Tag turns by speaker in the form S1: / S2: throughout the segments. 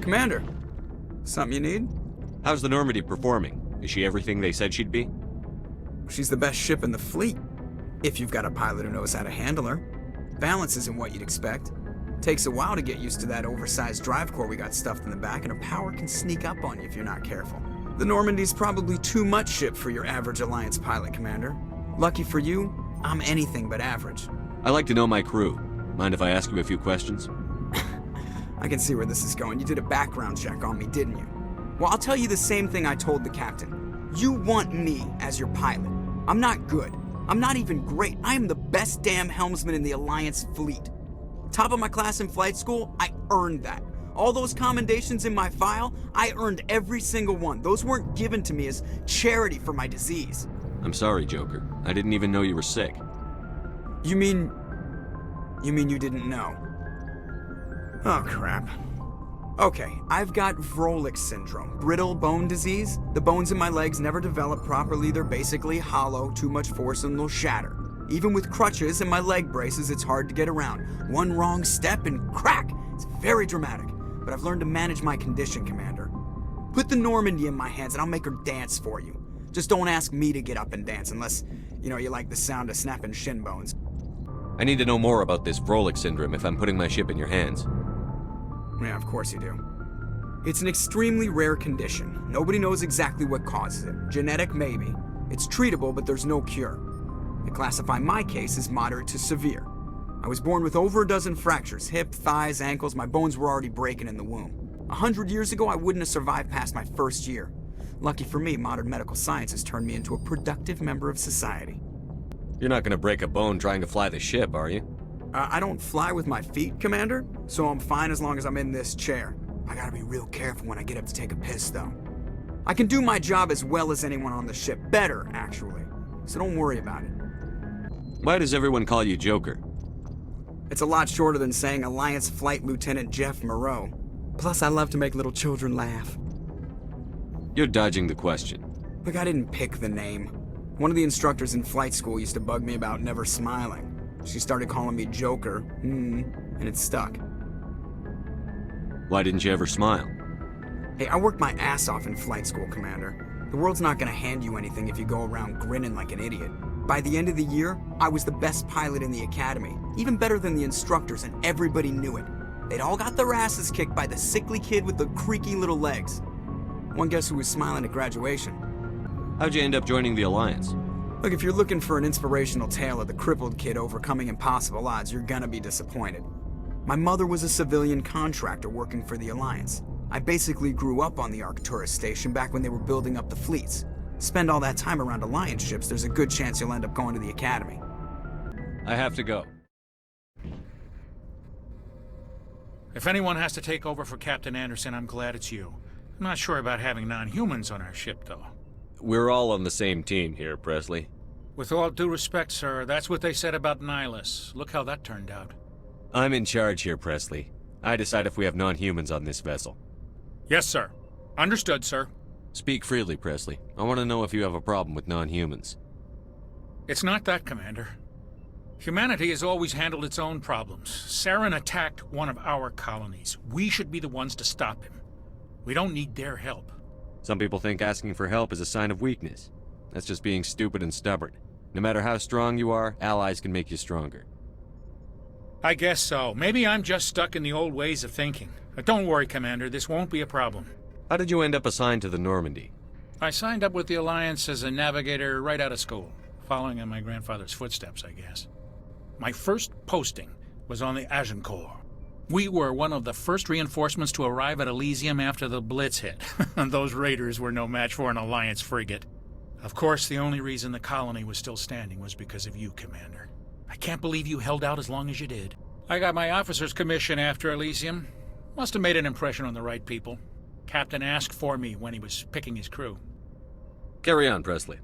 S1: Commander, something you need?
S2: How's the Normandy performing? Is she everything they said she'd be?
S1: She's the best ship in the fleet, if you've got a pilot who knows how to handle her. Balance isn't what you'd expect. Takes a while to get used to that oversized drive core we got stuffed in the back, and her power can sneak up on you if you're not careful. The Normandy's probably too much ship for your average Alliance pilot, Commander. Lucky for you, I'm anything but average.
S2: I like to know my crew. Mind if I ask you a few questions?
S1: I can see where this is going. You did a background check on me, didn't you? Well, I'll tell you the same thing I told the captain. You want me as your pilot. I'm not good. I'm not even great. I am the best damn helmsman in the Alliance fleet. Top of my class in flight school, I earned that. All those commendations in my file, I earned every single one. Those weren't given to me as charity for my disease.
S2: I'm sorry, Joker. I didn't even know you were sick.
S1: You mean you didn't know? Oh, crap. Okay, I've got Vrolik syndrome, brittle bone disease. The bones in my legs never develop properly. They're basically hollow, too much force and they'll shatter. Even with crutches and my leg braces, it's hard to get around. One wrong step and crack! It's very dramatic, but I've learned to manage my condition, Commander. Put the Normandy in my hands and I'll make her dance for you. Just don't ask me to get up and dance unless, you like the sound of snapping shin bones.
S2: I need to know more about this Vrolik syndrome if I'm putting my ship in your hands.
S1: Yeah, of course you do. It's an extremely rare condition. Nobody knows exactly what causes it. Genetic, maybe. It's treatable, but there's no cure. They classify my case as moderate to severe. I was born with over a dozen fractures, hip, thighs, ankles. My bones were already breaking in the womb. 100 years ago, I wouldn't have survived past my first year. Lucky for me, modern medical science has turned me into a productive member of society.
S2: You're not gonna break a bone trying to fly the ship, are you?
S1: I don't fly with my feet, Commander, so I'm fine as long as I'm in this chair. I gotta be real careful when I get up to take a piss, though. I can do my job as well as anyone on the ship. Better, actually. So don't worry about it.
S2: Why does everyone call you Joker?
S1: It's a lot shorter than saying Alliance Flight Lieutenant Jeff Moreau. Plus, I love to make little children laugh.
S2: You're dodging the question.
S1: Look, I didn't pick the name. One of the instructors in flight school used to bug me about never smiling. She started calling me Joker, and it stuck.
S2: Why didn't you ever smile?
S1: Hey, I worked my ass off in flight school, Commander. The world's not gonna hand you anything if you go around grinning like an idiot. By the end of the year, I was the best pilot in the academy, even better than the instructors, and everybody knew it. They'd all got their asses kicked by the sickly kid with the creaky little legs. One guess who was smiling at graduation?
S2: How'd you end up joining the Alliance?
S1: Look, if you're looking for an inspirational tale of the crippled kid overcoming impossible odds, you're gonna be disappointed. My mother was a civilian contractor working for the Alliance. I basically grew up on the Arcturus station back when they were building up the fleets. Spend all that time around Alliance ships, there's a good chance you'll end up going to the Academy.
S2: I have to go.
S3: If anyone has to take over for Captain Anderson, I'm glad it's you. I'm not sure about having non-humans on our ship, though.
S2: We're all on the same team here, Presley.
S3: With all due respect, sir, that's what they said about Nihilus. Look how that turned out.
S2: I'm in charge here, Presley. I decide if we have non-humans on this vessel.
S3: Yes, sir. Understood, sir.
S2: Speak freely, Presley. I want to know if you have a problem with non-humans.
S3: It's not that, Commander. Humanity has always handled its own problems. Saren attacked one of our colonies. We should be the ones to stop him. We don't need their help.
S2: Some people think asking for help is a sign of weakness. That's just being stupid and stubborn. No matter how strong you are, allies can make you stronger.
S3: I guess so. Maybe I'm just stuck in the old ways of thinking. But don't worry, Commander. This won't be a problem.
S2: How did you end up assigned to the Normandy?
S3: I signed up with the Alliance as a navigator right out of school, following in my grandfather's footsteps, I guess. My first posting was on the Agincourt. We were one of the first reinforcements to arrive at Elysium after the Blitz hit. And those raiders were no match for an Alliance frigate. Of course, the only reason the colony was still standing was because of you, Commander. I can't believe you held out as long as you did. I got my officer's commission after Elysium. Must have made an impression on the right people. Captain asked for me when he was picking his crew.
S2: Carry on, Presley.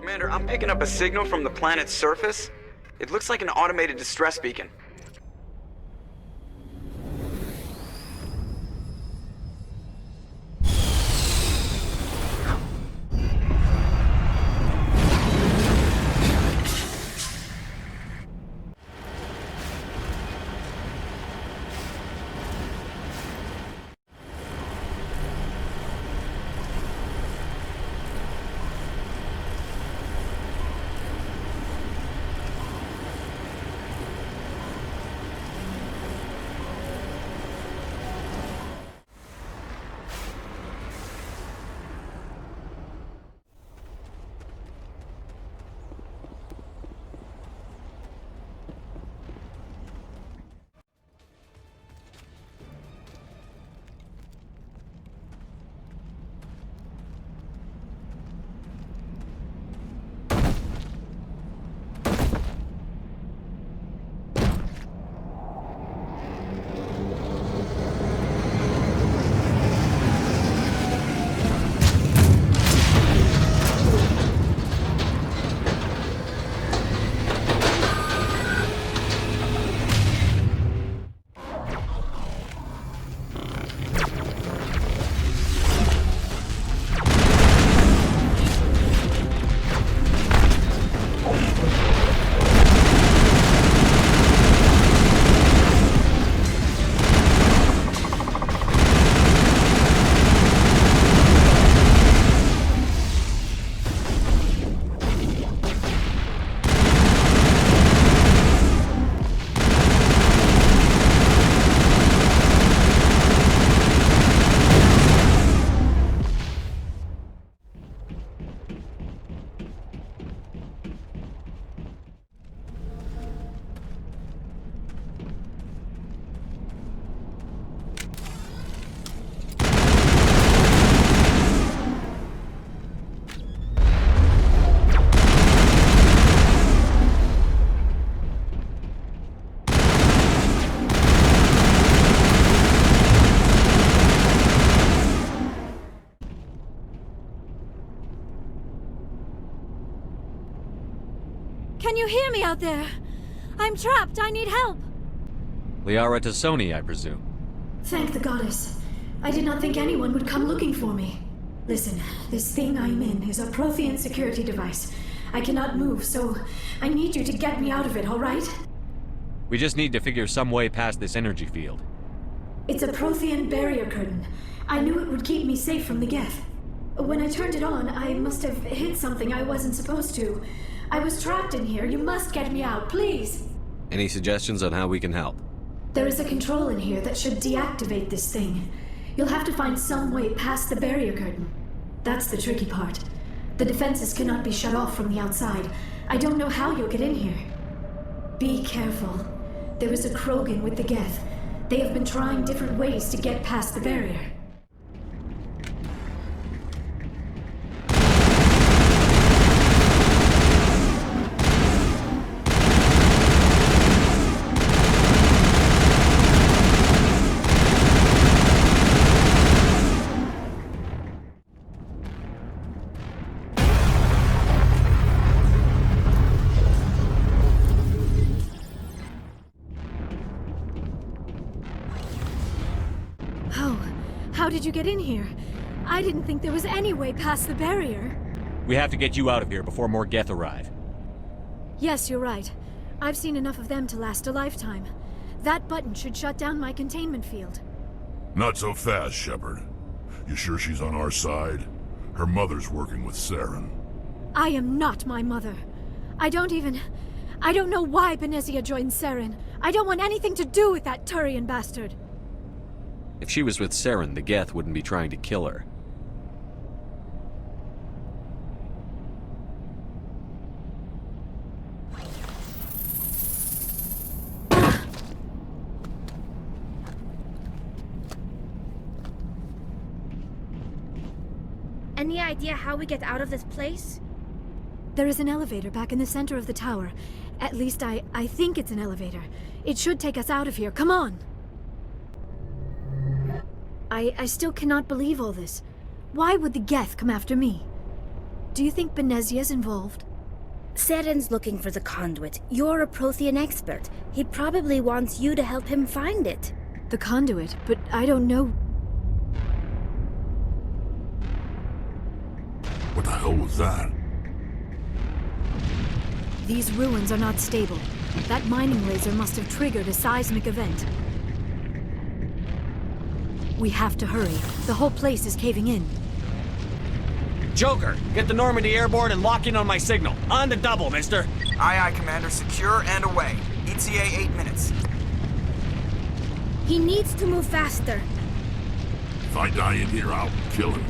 S1: Commander, I'm picking up a signal from the planet's surface. It looks like an automated distress beacon.
S4: Can you hear me out there? I'm trapped. I need help.
S2: Liara to Sony, I presume.
S4: Thank the goddess. I did not think anyone would come looking for me. Listen, this thing I'm in is a Prothean security device. I cannot move, so I need you to get me out of it, all right?
S2: We just need to figure some way past this energy field.
S4: It's a Prothean barrier curtain. I knew it would keep me safe from the Geth. When I turned it on, I must have hit something I wasn't supposed to. I was trapped in here. You must get me out, please.
S2: Any suggestions on how we can help?
S4: There is a control in here that should deactivate this thing. You'll have to find some way past the barrier curtain. That's the tricky part. The defenses cannot be shut off from the outside. I don't know how you'll get in here. Be careful. There is a Krogan with the Geth. They have been trying different ways to get past the barrier. How did you get in here? I didn't think there was any way past the barrier.
S2: We have to get you out of here before more Geth arrive.
S4: Yes, you're right. I've seen enough of them to last a lifetime. That button should shut down my containment field.
S5: Not so fast, Shepard. You sure she's on our side? Her mother's working with Saren.
S4: I am not my mother. I don't know why Benezia joined Saren. I don't want anything to do with that Turian bastard.
S2: If she was with Saren, the Geth wouldn't be trying to kill her.
S6: Any idea how we get out of this place?
S4: There is an elevator back in the center of the tower. At least I think it's an elevator. It should take us out of here. Come on! I still cannot believe all this. Why would the Geth come after me? Do you think Benezia's involved?
S6: Seren's looking for the conduit. You're a Prothean expert. He probably wants you to help him find it.
S4: The conduit, but I don't know.
S5: What the hell was that?
S4: These ruins are not stable. That mining laser must have triggered a seismic event. We have to hurry. The whole place is caving in.
S2: Joker, get the Normandy airborne and lock in on my signal. On the double, mister.
S1: Aye, aye, Commander. Secure and away. ETA 8 minutes.
S6: He needs to move faster.
S5: If I die in here, I'll kill him.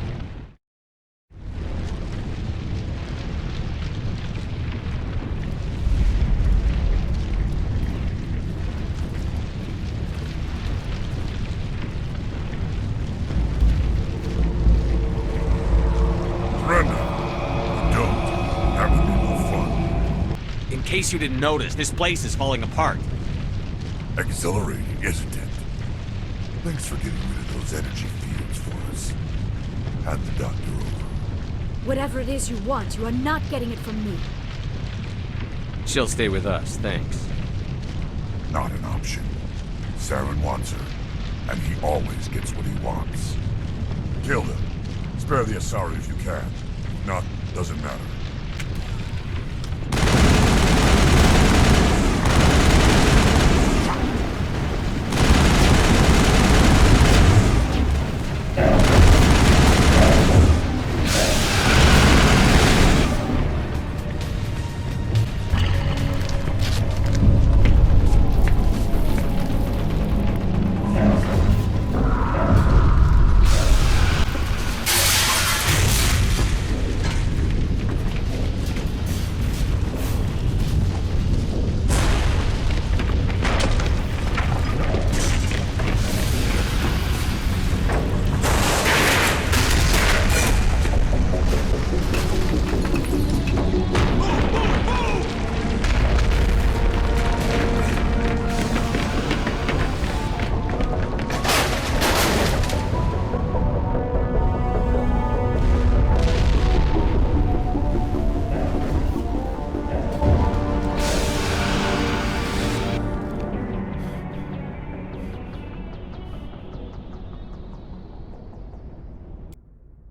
S2: In case you didn't notice, this place is falling apart.
S5: Exhilarating, isn't it? Thanks for getting rid of those energy fields for us. Hand the doctor over.
S4: Whatever it is you want, you are not getting it from me.
S2: She'll stay with us, thanks.
S5: Not an option. Saren wants her, and he always gets what he wants. Kill them. Spare the Asari if you can. If not, doesn't matter.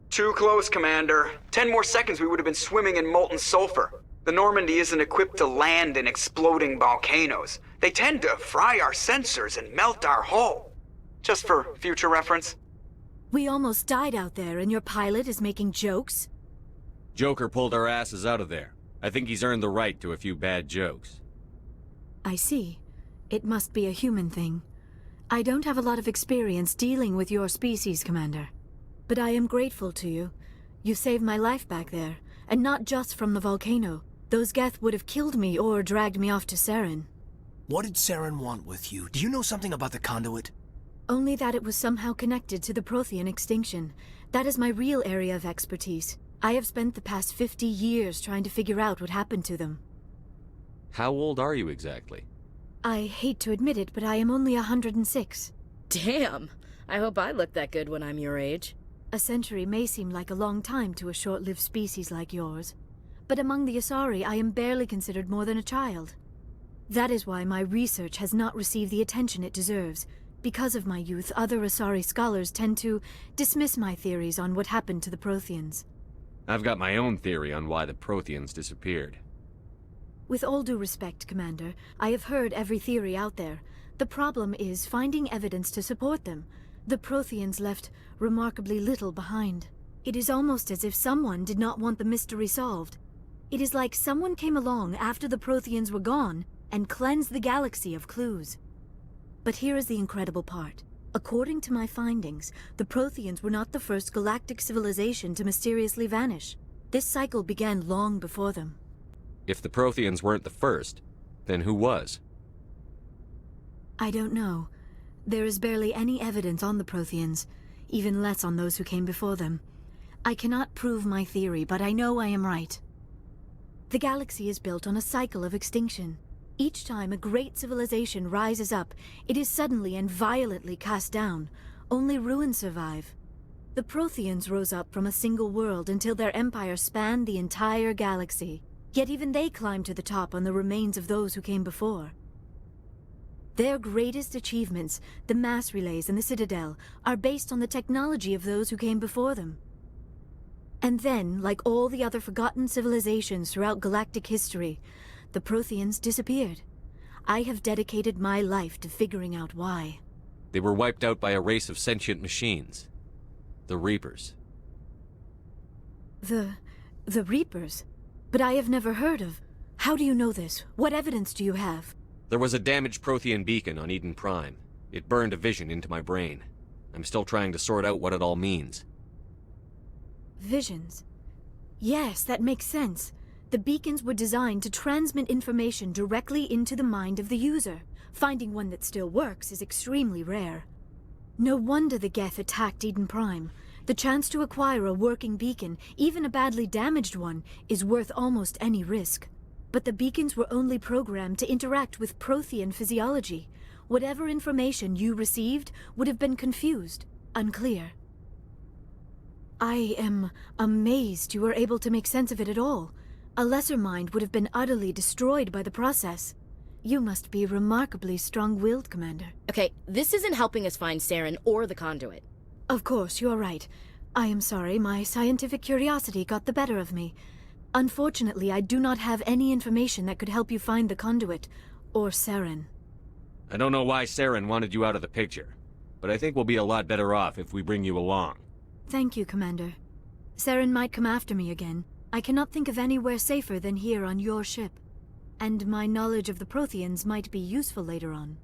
S1: Too close, Commander. 10 more seconds we would have been swimming in molten sulfur. The Normandy isn't equipped to land in exploding volcanoes. They tend to fry our sensors and melt our hull. Just for future reference.
S4: We almost died out there, and your pilot is making jokes?
S2: Joker pulled our asses out of there. I think he's earned the right to a few bad jokes.
S4: I see. It must be a human thing. I don't have a lot of experience dealing with your species, Commander. But I am grateful to you. You saved my life back there, and not just from the volcano. Those Geth would have killed me or dragged me off to Saren.
S7: What did Saren want with you? Do you know something about the conduit?
S4: Only that it was somehow connected to the Prothean extinction. That is my real area of expertise. I have spent the past 50 years trying to figure out what happened to them.
S2: How old are you exactly?
S4: I hate to admit it, but I am only 106.
S8: Damn! I hope I look that good when I'm your age.
S4: A century may seem like a long time to a short-lived species like yours, but among the Asari I am barely considered more than a child. That is why my research has not received the attention it deserves. Because of my youth, other Asari scholars tend to dismiss my theories on what happened to the Protheans.
S2: I've got my own theory on why the Protheans disappeared.
S4: With all due respect, Commander, I have heard every theory out there. The problem is finding evidence to support them. The Protheans left remarkably little behind. It is almost as if someone did not want the mystery solved. It is like someone came along after the Protheans were gone and cleansed the galaxy of clues. But here is the incredible part. According to my findings, the Protheans were not the first galactic civilization to mysteriously vanish. This cycle began long before them.
S2: If the Protheans weren't the first, then who was?
S4: I don't know. There is barely any evidence on the Protheans, even less on those who came before them. I cannot prove my theory, but I know I am right. The galaxy is built on a cycle of extinction. Each time a great civilization rises up, it is suddenly and violently cast down. Only ruins survive. The Protheans rose up from a single world until their empire spanned the entire galaxy.
S9: Yet even they climbed to the top on the remains of those who came before. Their greatest achievements, the mass relays and the Citadel, are based on the technology of those who came before them. And then, like all the other forgotten civilizations throughout galactic history, the Protheans disappeared. I have dedicated my life to figuring out why.
S2: They were wiped out by a race of sentient machines. The Reapers.
S9: The Reapers? But I have never heard of. How do you know this? What evidence do you have?
S2: There was a damaged Prothean beacon on Eden Prime. It burned a vision into my brain. I'm still trying to sort out what it all means.
S9: Visions. Yes, that makes sense. The beacons were designed to transmit information directly into the mind of the user. Finding one that still works is extremely rare. No wonder the Geth attacked Eden Prime. The chance to acquire a working beacon, even a badly damaged one, is worth almost any risk. But the beacons were only programmed to interact with Prothean physiology. Whatever information you received would have been confused, unclear. I am amazed you were able to make sense of it at all. A lesser mind would have been utterly destroyed by the process. You must be remarkably strong-willed, Commander.
S8: Okay, this isn't helping us find Saren or the conduit.
S9: Of course, you are right. I am sorry, my scientific curiosity got the better of me. Unfortunately, I do not have any information that could help you find the conduit, or Saren.
S2: I don't know why Saren wanted you out of the picture, but I think we'll be a lot better off if we bring you along.
S9: Thank you, Commander. Saren might come after me again. I cannot think of anywhere safer than here on your ship. And my knowledge of the Protheans might be useful later on.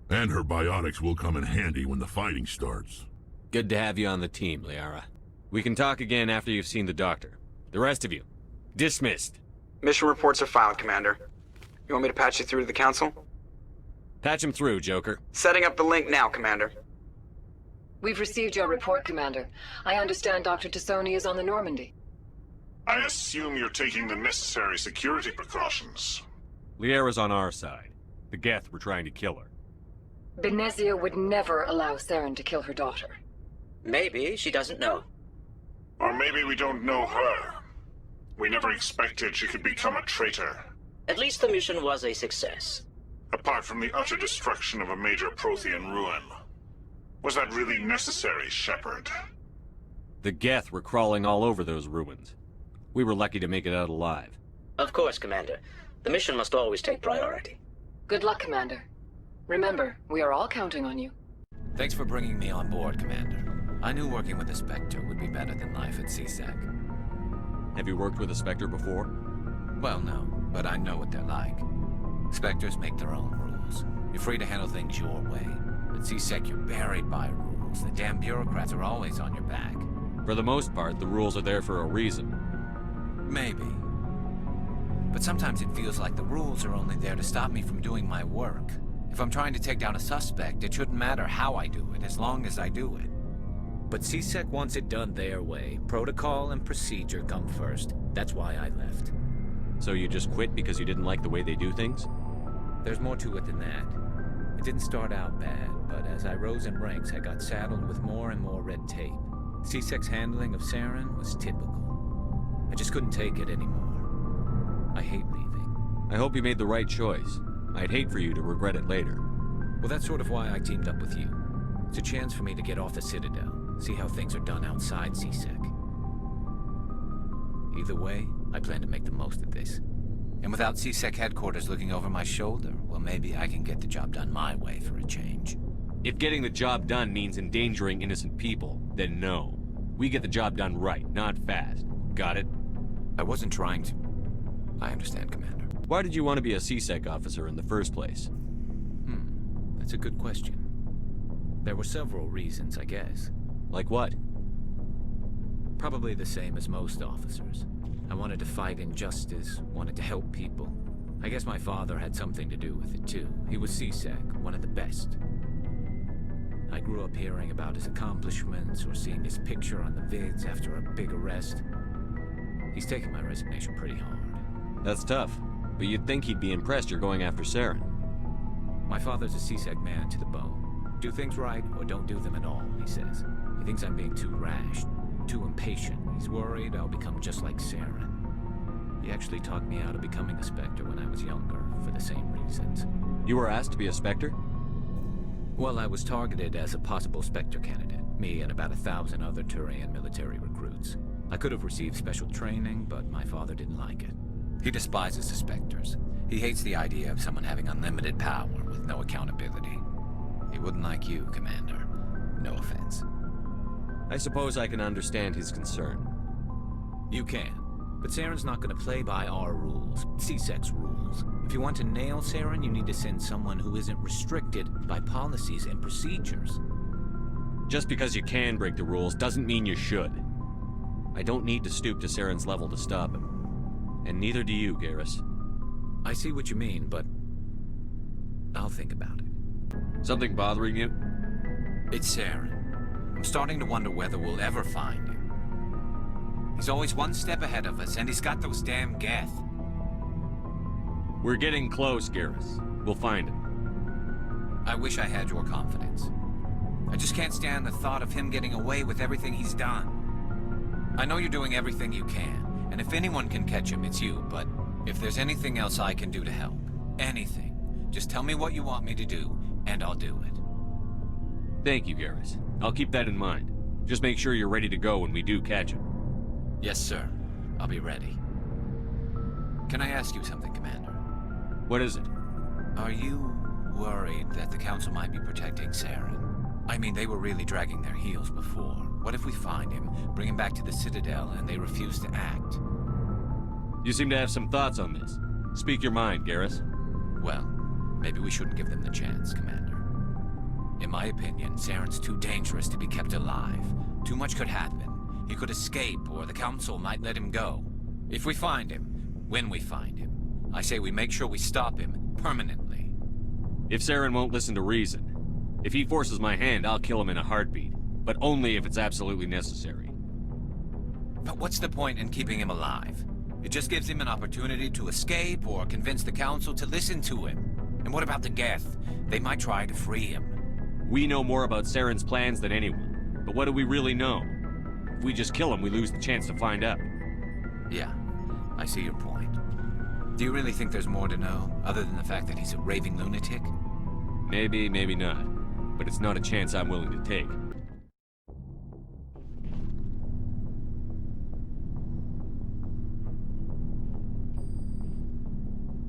S5: And her biotics will come in handy when the fighting starts.
S2: Good to have you on the team, Liara. We can talk again after you've seen the doctor. The rest of you, dismissed.
S1: Mission reports are filed, Commander. You want me to patch you through to the Council?
S2: Patch him through, Joker.
S1: Setting up the link now, Commander.
S10: We've received your report, Commander. I understand Dr. Tassoni is on the Normandy.
S11: I assume you're taking the necessary security precautions.
S2: Liara's on our side. The Geth were trying to kill her.
S10: Benezia would never allow Saren to kill her daughter.
S12: Maybe she doesn't know.
S11: Or maybe we don't know her. We never expected she could become a traitor.
S12: At least the mission was a success.
S11: Apart from the utter destruction of a major Prothean ruin. Was that really necessary, Shepard?
S2: The Geth were crawling all over those ruins. We were lucky to make it out alive.
S12: Of course, Commander. The mission must always take priority.
S10: Good luck, Commander. Remember, we are all counting on you.
S13: Thanks for bringing me on board, Commander. I knew working with a Spectre would be better than life at CSEC.
S2: Have you worked with a Spectre before?
S13: Well, no, but I know what they're like. Spectres make their own rules. You're free to handle things your way. At CSEC, you're buried by rules. The damn bureaucrats are always on your back.
S2: For the most part, the rules are there for a reason.
S13: Maybe. But sometimes it feels like the rules are only there to stop me from doing my work. If I'm trying to take down a suspect, it shouldn't matter how I do it, as long as I do it. But CSEC wants it done their way. Protocol and procedure come first. That's why I left.
S2: So you just quit because you didn't like the way they do things?
S13: There's more to it than that. It didn't start out bad, but as I rose in ranks, I got saddled with more and more red tape. CSEC's handling of Saren was typical. I just couldn't take it anymore. I hate leaving.
S2: I hope you made the right choice. I'd hate for you to regret it later.
S13: Well, that's sort of why I teamed up with you. It's a chance for me to get off the Citadel, see how things are done outside CSEC. Either way, I plan to make the most of this. And without CSEC headquarters looking over my shoulder, well, maybe I can get the job done my way for a change.
S2: If getting the job done means endangering innocent people, then no. We get the job done right, not fast. Got it?
S13: I wasn't trying to... I understand, Commander.
S2: Why did you want to be a CSEC officer in the first place?
S13: That's a good question. There were several reasons, I guess.
S2: Like what?
S13: Probably the same as most officers. I wanted to fight injustice, wanted to help people. I guess my father had something to do with it too. He was CSEC, one of the best. I grew up hearing about his accomplishments or seeing his picture on the vids after a big arrest. He's taken my resignation pretty hard.
S2: That's tough, but you'd think he'd be impressed you're going after Saren.
S13: My father's a CSEC man to the bone. Do things right or don't do them at all, he says. He thinks I'm being too rash, too impatient. He's worried I'll become just like Saren. He actually talked me out of becoming a Spectre when I was younger, for the same reasons.
S2: You were asked to be a Spectre?
S13: Well, I was targeted as a possible Spectre candidate. Me and about 1,000 other Turian military recruits. I could have received special training, but my father didn't like it. He despises the Spectres. He hates the idea of someone having unlimited power with no accountability. He wouldn't like you, Commander. No offense.
S2: I suppose I can understand his concern.
S13: You can. But Saren's not going to play by our rules, C-Sec's rules. If you want to nail Saren, you need to send someone who isn't restricted by policies and procedures.
S2: Just because you can break the rules doesn't mean you should. I don't need to stoop to Saren's level to stop him. And neither do you, Garrus.
S13: I see what you mean, but I'll think about it.
S2: Something bothering you?
S13: It's Saren. I'm starting to wonder whether we'll ever find him. He's always one step ahead of us, and he's got those damn Geth.
S2: We're getting close, Garrus. We'll find him.
S13: I wish I had your confidence. I just can't stand the thought of him getting away with everything he's done. I know you're doing everything you can, and if anyone can catch him, it's you, but if there's anything else I can do to help, anything, just tell me what you want me to do, and I'll do it.
S2: Thank you, Garrus. I'll keep that in mind. Just make sure you're ready to go when we do catch him.
S13: Yes, sir. I'll be ready. Can I ask you something, Commander?
S2: What is it?
S13: Are you worried that the Council might be protecting Saren? I mean, they were really dragging their heels before. What if we find him, bring him back to the Citadel, and they refuse to act?
S2: You seem to have some thoughts on this. Speak your mind, Garrus.
S13: Well, maybe we shouldn't give them the chance, Commander. In my opinion, Saren's too dangerous to be kept alive. Too much could happen. He could escape, or the Council might let him go. If we find him, when we find him, I say we make sure we stop him permanently.
S2: If Saren won't listen to reason, if he forces my hand, I'll kill him in a heartbeat. But only if it's absolutely necessary.
S13: But what's the point in keeping him alive? It just gives him an opportunity to escape or convince the Council to listen to him. And what about the Geth? They might try to free him.
S2: We know more about Saren's plans than anyone. But what do we really know? If we just kill him, we lose the chance to find out.
S13: Yeah, I see your point. Do you really think there's more to know, other than the fact that he's a raving lunatic?
S2: Maybe, maybe not. But it's not a chance I'm willing to take.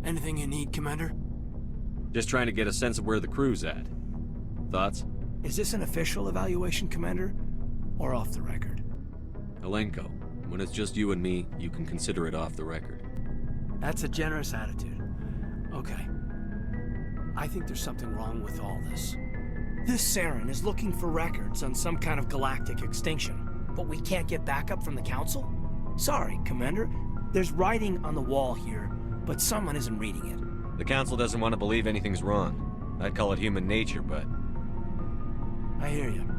S7: Anything you need, Commander?
S2: Just trying to get a sense of where the crew's at. Thoughts?
S7: Is this an official evaluation, Commander? Or off the record?
S2: Alenko, when it's just you and me, you can consider it off the record.
S7: That's a generous attitude. Okay. I think there's something wrong with all this. This Saren is looking for records on some kind of galactic extinction, but we can't get backup from the Council? Sorry, Commander. There's writing on the wall here, but someone isn't reading it.
S2: The Council doesn't want to believe anything's wrong. I'd call it human nature, but...
S7: I hear you.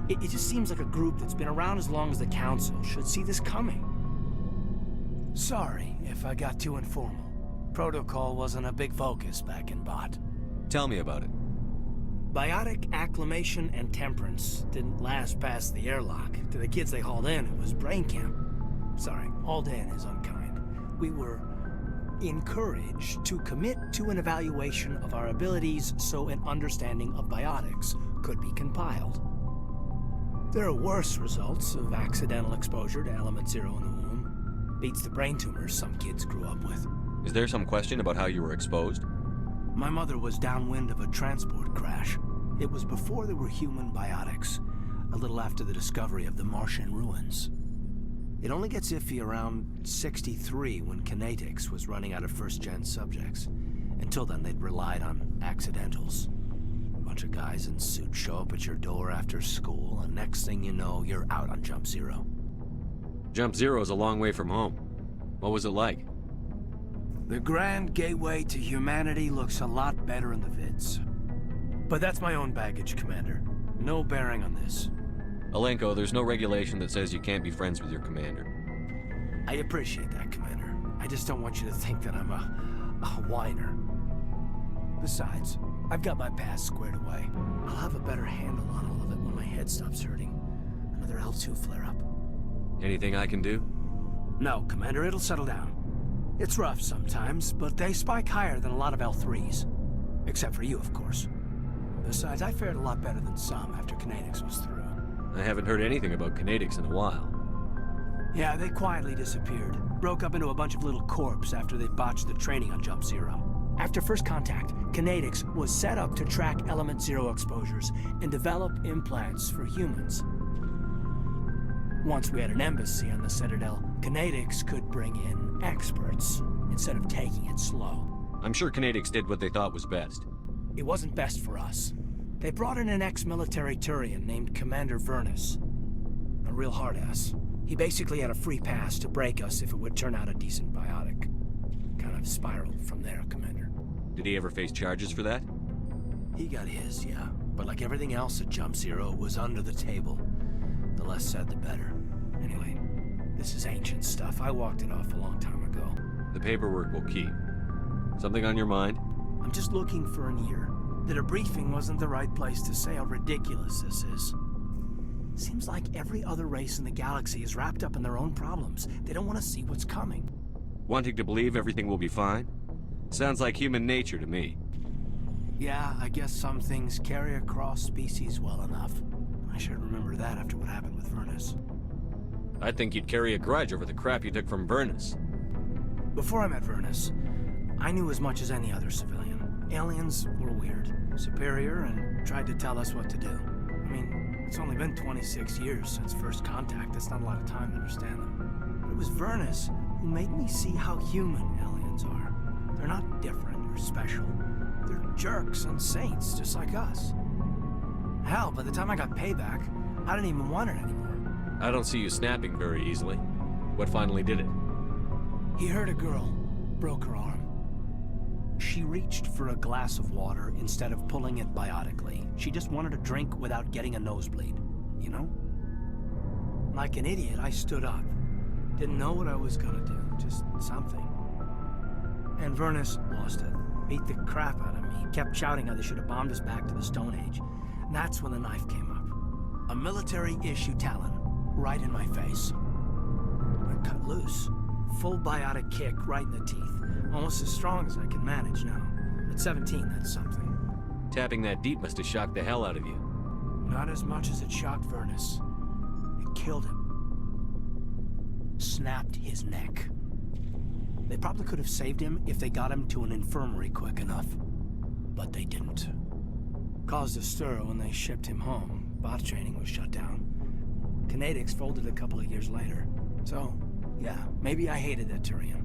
S7: It just seems like a group that's been around as long as the Council should see this coming. Sorry if I got too informal. Protocol wasn't a big focus back in Bot.
S2: Tell me about it.
S7: Biotic acclimation and temperance didn't last past the airlock. To the kids they hauled in, it was brain camp. Sorry, hauled in is unkind. We were encouraged to commit to an evaluation of our abilities so an understanding of biotics could be compiled. There are worse results of accidental exposure to element 0 in the womb. Beats the brain tumors some kids grew up with.
S2: Is there some question about how you were exposed?
S7: My mother was downwind of a transport crash. It was before there were human biotics, a little after the discovery of the Martian ruins. It only gets iffy around 63 when Kinetics was running out of first-gen subjects. Until then, they'd relied on accidentals. A bunch of guys in suits show up at your door after school, and next thing you know, you're out on Jump Zero.
S2: Jump Zero is a long way from home. What was it like?
S7: The grand gateway to humanity looks a lot better in the vids. But that's my own baggage, Commander. No bearing on this.
S2: Alenko, there's no regulation that says you can't be friends with your commander.
S7: I appreciate that, Commander. I just don't want you to think that I'm a whiner. Besides, I've got my past squared away. I'll have a better handle on all of it when my head stops hurting. Another L2 flare-up.
S2: Anything I can do?
S7: No, Commander, it'll settle down. It's rough sometimes, but they spike higher than a lot of L3s. Except for you, of course. Besides, I fared a lot better than some after Kinetics was through.
S2: I haven't heard anything about Kinetics in a while.
S7: Yeah, they quietly disappeared. Broke up into a bunch of little corps after they botched the training on Jump Zero. After first contact, Kinetics was set up to track Element Zero exposures and develop implants for humans. Once we had an embassy on the Citadel, Kinetics could bring in experts instead of taking it slow.
S2: I'm sure Kinetics did what they thought was best.
S7: It wasn't best for us. They brought in an ex-military Turian named Commander Vernus. A real hard-ass. He basically had a free pass to break us if it would turn out a decent biotic. Kind of spiraled from there, Commander.
S2: Did he ever face charges for that?
S7: He got his, yeah. But like everything else at Jump Zero, it was under the table. The less said, the better. Anyway, this is ancient stuff. I walked it off a long time ago.
S2: The paperwork will keep. Something on your mind?
S7: I'm just looking for an ear. The debriefing wasn't the right place to say how ridiculous this is. Seems like every other race in the galaxy is wrapped up in their own problems. They don't want to see what's coming.
S2: Wanting to believe everything will be fine? Sounds like human nature to me.
S7: Yeah, I guess some things carry across species well enough. I should remember that after what happened with Vernus.
S2: I think you'd carry a grudge over the crap you took from Vernus.
S7: Before I met Vernus, I knew as much as any other civilian. Aliens were weird, superior, and tried to tell us what to do. I mean, it's only been 26 years since first contact. That's not a lot of time to understand them. But it was Vernus who made me see how human aliens are. They're not different or special. They're jerks and saints, just like us. Hell, by the time I got payback, I didn't even want it anymore.
S2: I don't see you snapping very easily. What finally did it?
S7: He hurt a girl, broke her arm. She reached for a glass of water instead of pulling it biotically. She just wanted a drink without getting a nosebleed, you know? Like an idiot, I stood up. Didn't know what I was gonna do, just something. And Vernus lost it. Beat the crap out of me. Kept shouting how they should have bombed us back to the Stone Age. And that's when the knife came up. A military-issue Talon, right in my face. I cut loose. Full biotic kick right in the teeth. Almost as strong as I can manage now. At 17, that's something.
S2: Tapping that deep must have shocked the hell out of you.
S7: Not as much as it shocked Vernus. It killed him. Snapped his neck. They probably could have saved him if they got him to an infirmary quick enough. But they didn't. Caused a stir when they shipped him home. Bot training was shut down. Kinetics folded a couple of years later. So, yeah, maybe I hated that Turian.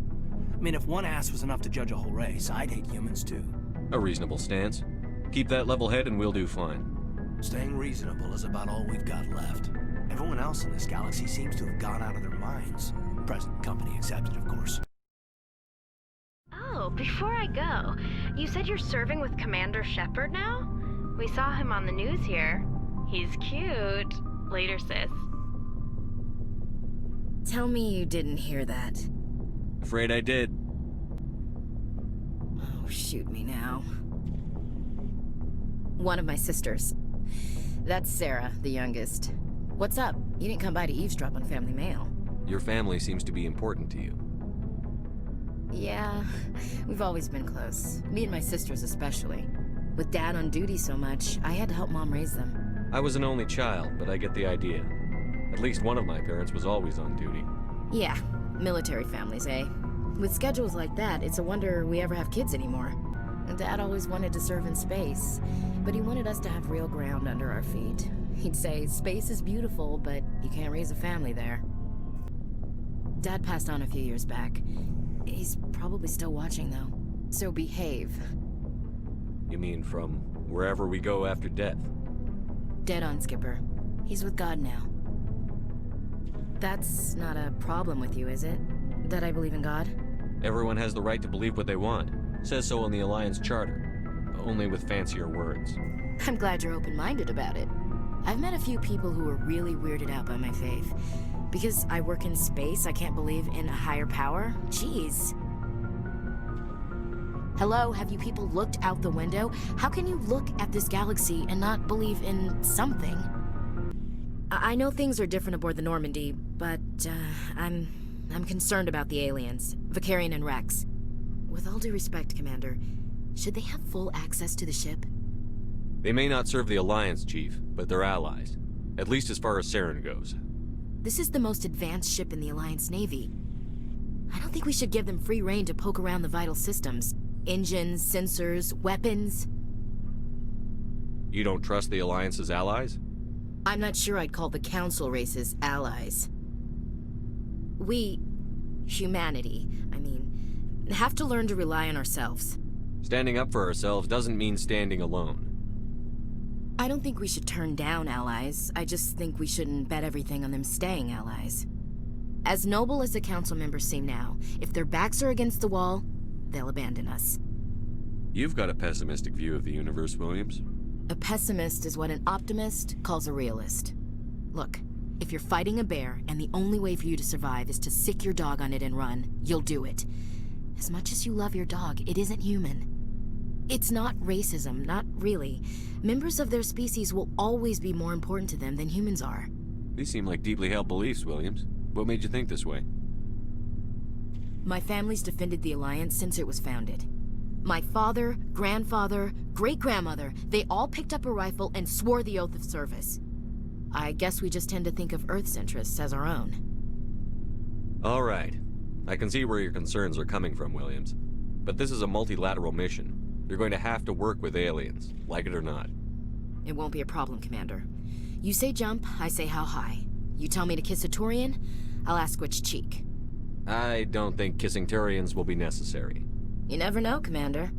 S7: I mean, if one ass was enough to judge a whole race, I'd hate humans too.
S2: A reasonable stance. Keep that level head and we'll do fine.
S7: Staying reasonable is about all we've got left. Everyone else in this galaxy seems to have gone out of their minds. Present company accepted, of course.
S14: Oh, before I go, you said you're serving with Commander Shepard now? We saw him on the news here. He's cute. Later, sis.
S8: Tell me you didn't hear that.
S2: Afraid I did.
S8: Oh, shoot me now. One of my sisters. That's Sarah, the youngest. What's up? You didn't come by to eavesdrop on family mail.
S2: Your family seems to be important to you.
S8: Yeah, we've always been close. Me and my sisters especially. With Dad on duty so much, I had to help Mom raise them.
S2: I was an only child, but I get the idea. At least one of my parents was always on duty.
S8: Yeah, military families, eh? With schedules like that, it's a wonder we ever have kids anymore. Dad always wanted to serve in space, but he wanted us to have real ground under our feet. He'd say, space is beautiful, but you can't raise a family there. Dad passed on a few years back. He's probably still watching, though. So behave.
S2: You mean from wherever we go after death?
S8: Dead on, Skipper. He's with God now. That's not a problem with you, is it? That I believe in God?
S2: Everyone has the right to believe what they want. Says so in the Alliance Charter. Only with fancier words.
S8: I'm glad you're open-minded about it. I've met a few people who are really weirded out by my faith. Because I work in space, I can't believe in a higher power? Jeez. Hello, have you people looked out the window? How can you look at this galaxy and not believe in something? I know things are different aboard the Normandy, but I'm I'm concerned about the aliens, Vicarian and Rex. With all due respect, Commander, should they have full access to the ship?
S2: They may not serve the Alliance, Chief, but they're allies. At least as far as Saren goes.
S8: This is the most advanced ship in the Alliance Navy. I don't think we should give them free rein to poke around the vital systems. Engines, sensors, weapons.
S2: You don't trust the Alliance's allies?
S8: I'm not sure I'd call the Council races allies. We, humanity, have to learn to rely on ourselves.
S2: Standing up for ourselves doesn't mean standing alone.
S8: I don't think we should turn down allies. I just think we shouldn't bet everything on them staying allies. As noble as the Council members seem now, if their backs are against the wall, they'll abandon us.
S2: You've got a pessimistic view of the universe, Williams.
S8: A pessimist is what an optimist calls a realist. Look, if you're fighting a bear and the only way for you to survive is to sick your dog on it and run, you'll do it. As much as you love your dog, it isn't human. It's not racism, not really. Members of their species will always be more important to them than humans are.
S2: These seem like deeply held beliefs, Williams. What made you think this way?
S8: My family's defended the Alliance since it was founded. My father, grandfather, great-grandmother, they all picked up a rifle and swore the oath of service. I guess we just tend to think of Earth's interests as our own.
S2: All right. I can see where your concerns are coming from, Williams. But this is a multilateral mission. You're going to have to work with aliens, like it or not.
S8: It won't be a problem, Commander. You say jump, I say how high. You tell me to kiss a Turian, I'll ask which cheek.
S2: I don't think kissing Turians will be necessary.
S8: You never know, Commander.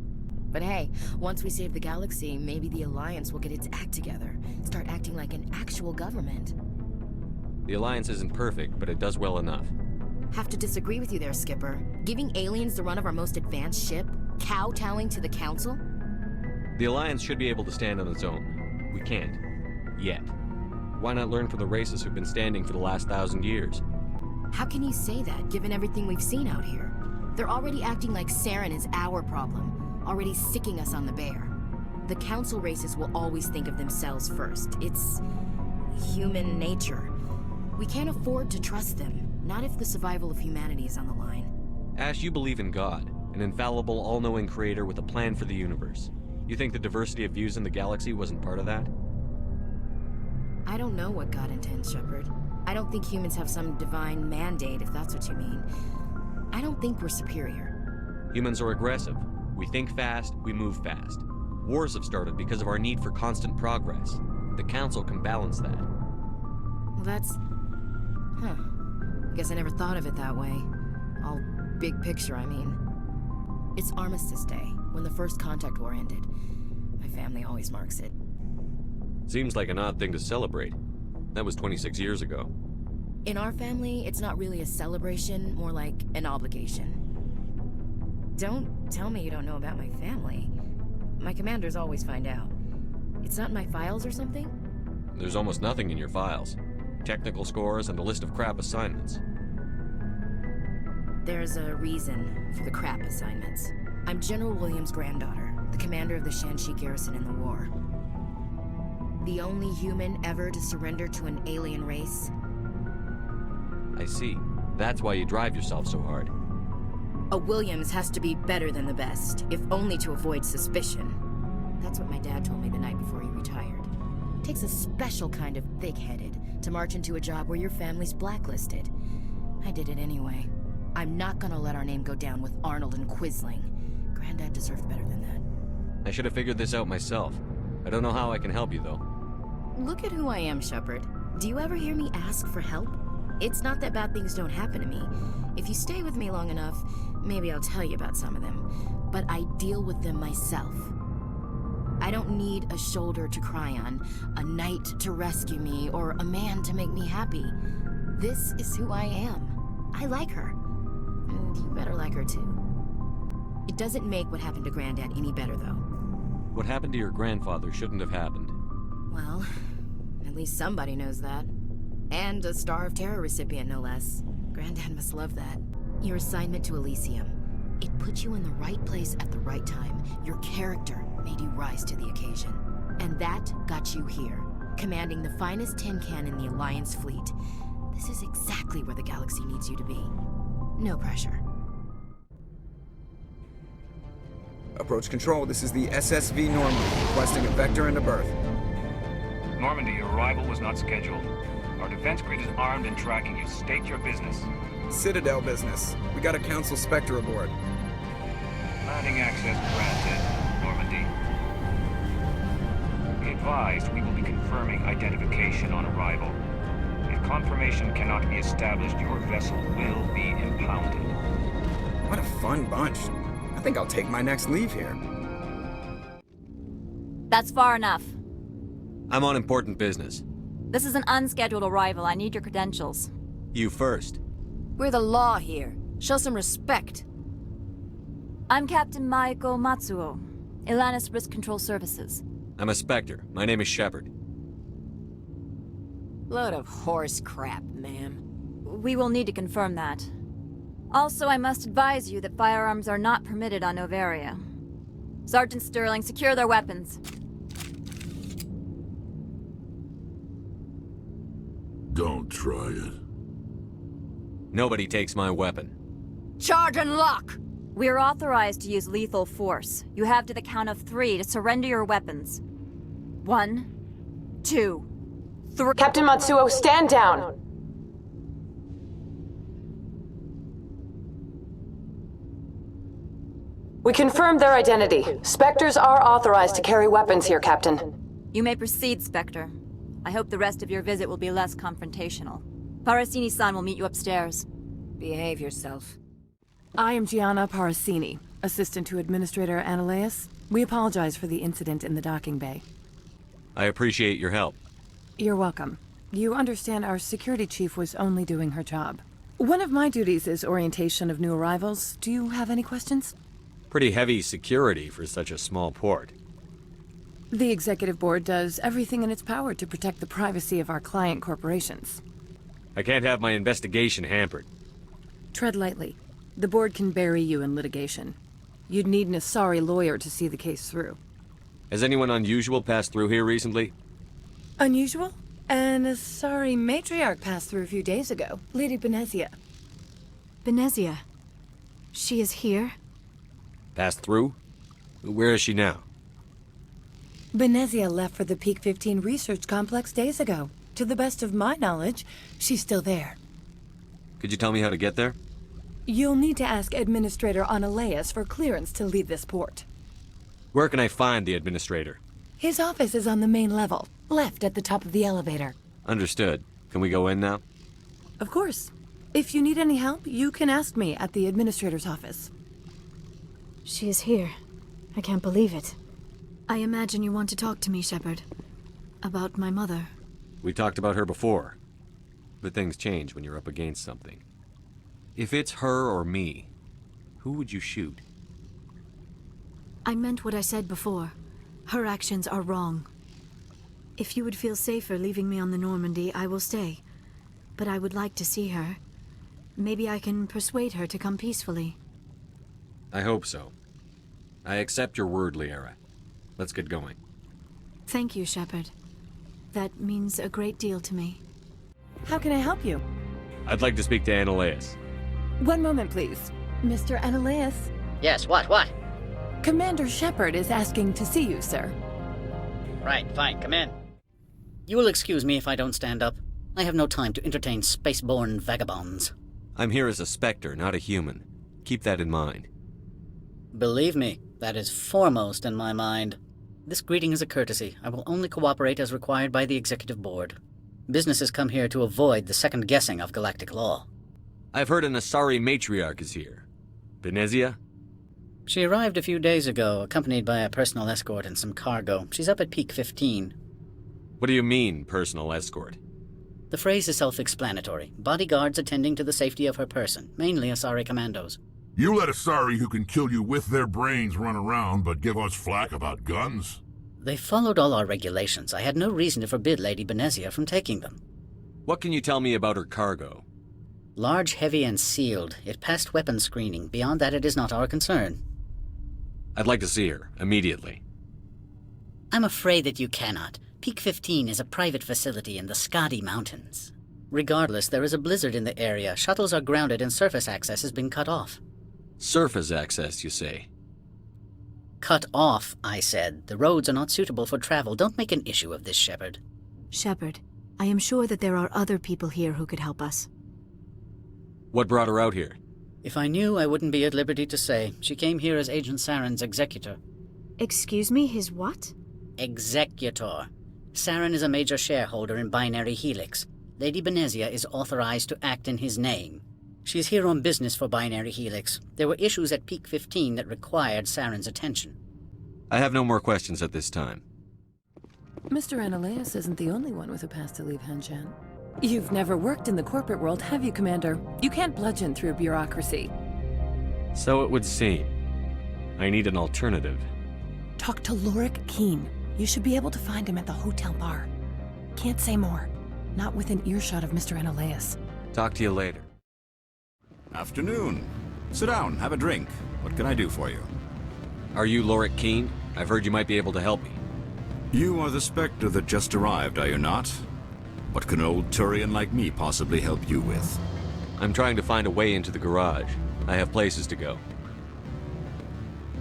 S8: But hey, once we save the galaxy, maybe the Alliance will get its act together. Start acting like an actual government.
S2: The Alliance isn't perfect, but it does well enough.
S8: Have to disagree with you there, Skipper. Giving aliens the run of our most advanced ship? Kowtowing to the Council?
S2: The Alliance should be able to stand on its own. We can't. Yet. Why not learn from the races who've been standing for the last 1,000 years?
S8: How can you say that, given everything we've seen out here? They're already acting like Saren is our problem, already sicking us on the bear. The Council races will always think of themselves first. It's human nature. We can't afford to trust them. Not if the survival of humanity is on the line.
S2: Ash, you believe in God, an infallible, all-knowing creator with a plan for the universe. You think the diversity of views in the galaxy wasn't part of that?
S8: I don't know what God intends, Shepard. I don't think humans have some divine mandate, if that's what you mean. I don't think we're superior.
S2: Humans are aggressive. We think fast, we move fast. Wars have started because of our need for constant progress. The Council can balance that.
S8: Well, that's... Guess I never thought of it that way. All big picture, I mean. It's Armistice Day, when the first contact war ended. My family always marks it.
S2: Seems like an odd thing to celebrate. That was 26 years ago.
S8: In our family, it's not really a celebration, more like an obligation. Don't tell me you don't know about my family. My commanders always find out. It's not in my files or something?
S2: There's almost nothing in your files. Technical scores and a list of crap assignments.
S8: There's a reason for the crap assignments. I'm General Williams' granddaughter, the commander of the Shanxi garrison in the war. The only human ever to surrender to an alien race.
S2: I see. That's why you drive yourself so hard.
S8: A Williams has to be better than the best, if only to avoid suspicion. That's what my dad told me the night before he retired. Takes a special kind of thick-headed to march into a job where your family's blacklisted. I did it anyway. I'm not gonna let our name go down with Arnold and Quisling. Granddad deserved better than that.
S2: I should have figured this out myself. I don't know how I can help you, though.
S8: Look at who I am, Shepard. Do you ever hear me ask for help? It's not that bad things don't happen to me. If you stay with me long enough, maybe I'll tell you about some of them. But I deal with them myself. I don't need a shoulder to cry on, a knight to rescue me, or a man to make me happy. This is who I am. I like her. And you better like her too. It doesn't make what happened to Granddad any better, though.
S2: What happened to your grandfather shouldn't have happened.
S8: Well, at least somebody knows that. And a Star of Terror recipient, no less. Granddad must love that. Your assignment to Elysium. It put you in the right place at the right time. Your character made you rise to the occasion. And that got you here, commanding the finest tin can in the Alliance fleet. This is exactly where the galaxy needs you to be. No pressure.
S1: Approach control, this is the SSV Normandy, requesting a vector and a berth.
S15: Normandy, your arrival was not scheduled. Our defense grid is armed and tracking you. State your business.
S1: Citadel business. We got a Council Spectre aboard.
S15: Landing access granted, Normandy. Be advised, we will be confirming identification on arrival. If confirmation cannot be established, your vessel will be impounded.
S1: What a fun bunch. I think I'll take my next leave here.
S16: That's far enough.
S2: I'm on important business.
S16: This is an unscheduled arrival. I need your credentials.
S2: You first.
S8: We're the law here. Show some respect.
S16: I'm Captain Maiko Matsuo, Ilanis Risk Control Services.
S2: I'm a Spectre. My name is Shepard.
S8: Load of horse crap, ma'am.
S16: We will need to confirm that. Also, I must advise you that firearms are not permitted on Noveria. Sergeant Sterling, secure their weapons.
S5: Don't try it.
S2: Nobody takes my weapon.
S8: Charge and lock!
S16: We are authorized to use lethal force. You have to the count of 3 to surrender your weapons. 1, 2, 3.
S10: Captain Matsuo, stand down! We confirmed their identity. Spectres are authorized to carry weapons here, Captain.
S16: You may proceed, Spectre. I hope the rest of your visit will be less confrontational. Parasini-san will meet you upstairs.
S8: Behave yourself.
S17: I am Gianna Parasini, assistant to Administrator Ananias. We apologize for the incident in the docking bay.
S2: I appreciate your help.
S17: You're welcome. You understand our security chief was only doing her job. One of my duties is orientation of new arrivals. Do you have any questions?
S2: Pretty heavy security for such a small port.
S17: The Executive Board does everything in its power to protect the privacy of our client corporations.
S2: I can't have my investigation hampered.
S17: Tread lightly. The board can bury you in litigation. You'd need an Asari lawyer to see the case through.
S2: Has anyone unusual passed through here recently?
S17: Unusual? An Asari matriarch passed through a few days ago. Lady Benezia.
S9: Benezia? She is here?
S2: Passed through? Where is she now?
S17: Benezia left for the Peak 15 research complex days ago. To the best of my knowledge, she's still there.
S2: Could you tell me how to get there?
S17: You'll need to ask Administrator Ananias for clearance to leave this port.
S2: Where can I find the Administrator?
S17: His office is on the main level, left at the top of the elevator.
S2: Understood. Can we go in now?
S17: Of course. If you need any help, you can ask me at the Administrator's office.
S9: She is here. I can't believe it. I imagine you want to talk to me, Shepard. About my mother.
S2: We talked about her before. But things change when you're up against something. If it's her or me, who would you shoot?
S9: I meant what I said before. Her actions are wrong. If you would feel safer leaving me on the Normandy, I will stay. But I would like to see her. Maybe I can persuade her to come peacefully.
S2: I hope so. I accept your word, Liara. Let's get going.
S9: Thank you, Shepard. That means a great deal to me.
S17: How can I help you?
S2: I'd like to speak to Ananias.
S17: One moment, please. Mr. Ananias?
S12: Yes, what?
S17: Commander Shepard is asking to see you, sir.
S12: Right, fine, come in. You will excuse me if I don't stand up. I have no time to entertain spaceborne vagabonds.
S2: I'm here as a Spectre, not a human. Keep that in mind.
S12: Believe me, that is foremost in my mind. This greeting is a courtesy. I will only cooperate as required by the Executive Board. Businesses come here to avoid the second-guessing of galactic law.
S2: I've heard an Asari matriarch is here. Benezia?
S12: She arrived a few days ago, accompanied by a personal escort and some cargo. She's up at Peak 15.
S2: What do you mean, personal escort?
S12: The phrase is self-explanatory. Bodyguards attending to the safety of her person, mainly Asari commandos.
S5: You let Asari who can kill you with their brains run around, but give us flack about guns?
S12: They followed all our regulations. I had no reason to forbid Lady Benezia from taking them.
S2: What can you tell me about her cargo?
S12: Large, heavy, and sealed. It passed weapons screening. Beyond that, it is not our concern.
S2: I'd like to see her, immediately.
S12: I'm afraid that you cannot. Peak 15 is a private facility in the Skadi Mountains. Regardless, there is a blizzard in the area. Shuttles are grounded and surface access has been cut off.
S2: Surface access, you say?
S12: Cut off, I said. The roads are not suitable for travel. Don't make an issue of this, Shepard.
S9: Shepard, I am sure that there are other people here who could help us.
S2: What brought her out here?
S12: If I knew, I wouldn't be at liberty to say. She came here as Agent Saren's executor.
S9: Excuse me, his what?
S12: Executor. Saren is a major shareholder in Binary Helix. Lady Benezia is authorized to act in his name. She's here on business for Binary Helix. There were issues at Peak 15 that required Saren's attention.
S2: I have no more questions at this time.
S17: Mr. Ananias isn't the only one with a past to leave Hanshan. You've never worked in the corporate world, have you, Commander? You can't bludgeon through bureaucracy.
S2: So it would seem. I need an alternative.
S17: Talk to Lorik Keen. You should be able to find him at the hotel bar. Can't say more. Not within earshot of Mr. Ananias.
S2: Talk to you later.
S18: Afternoon. Sit down, have a drink. What can I do for you?
S2: Are you Lorik Keen? I've heard you might be able to help me.
S18: You are the Spectre that just arrived, are you not? What can an old Turian like me possibly help you with?
S2: I'm trying to find a way into the garage. I have places to go.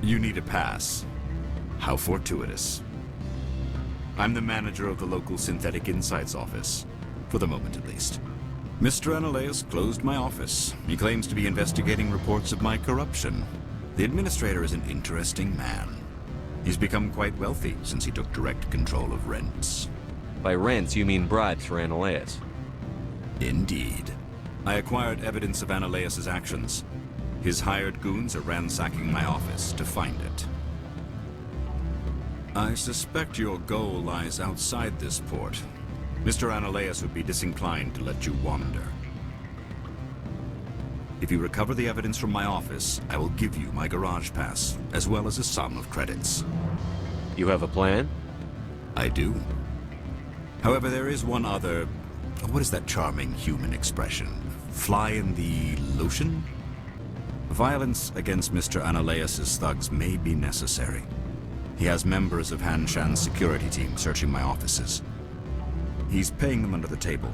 S18: You need a pass. How fortuitous. I'm the manager of the local Synthetic Insights office. For the moment, at least. Mr. Ananias closed my office. He claims to be investigating reports of my corruption. The administrator is an interesting man. He's become quite wealthy since he took direct control of rents.
S2: By rents, you mean bribes for Ananias?
S18: Indeed. I acquired evidence of Ananias' actions. His hired goons are ransacking my office to find it. I suspect your goal lies outside this port. Mr. Ananias would be disinclined to let you wander. If you recover the evidence from my office, I will give you my garage pass, as well as a sum of credits.
S2: You have a plan?
S18: I do. However, there is one other... What is that charming human expression? Fly in the lotion? Violence against Mr. Ananias' thugs may be necessary. He has members of Hanshan's security team searching my offices. He's paying them under the table.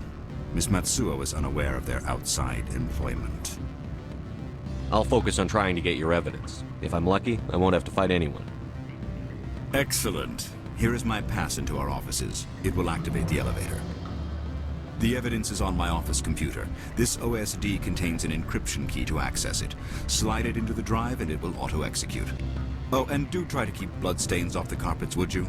S18: Miss Matsuo is unaware of their outside employment.
S2: I'll focus on trying to get your evidence. If I'm lucky, I won't have to fight anyone.
S18: Excellent. Here is my pass into our offices. It will activate the elevator. The evidence is on my office computer. This OSD contains an encryption key to access it. Slide it into the drive and it will auto-execute. Oh, and do try to keep bloodstains off the carpets, would you?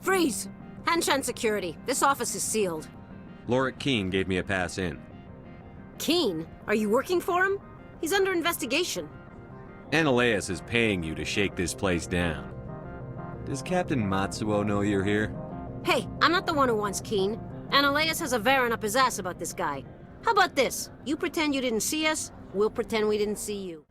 S19: Freeze! Hanshan security. This office is sealed.
S2: Lorik Keen gave me a pass in.
S19: Keen? Are you working for him? He's under investigation.
S2: Ananias is paying you to shake this place down. Does Captain Matsuo know you're here?
S19: Hey, I'm not the one who wants Keen. Ananias has a Varen up his ass about this guy. How about this? You pretend you didn't see us, we'll pretend we didn't see you.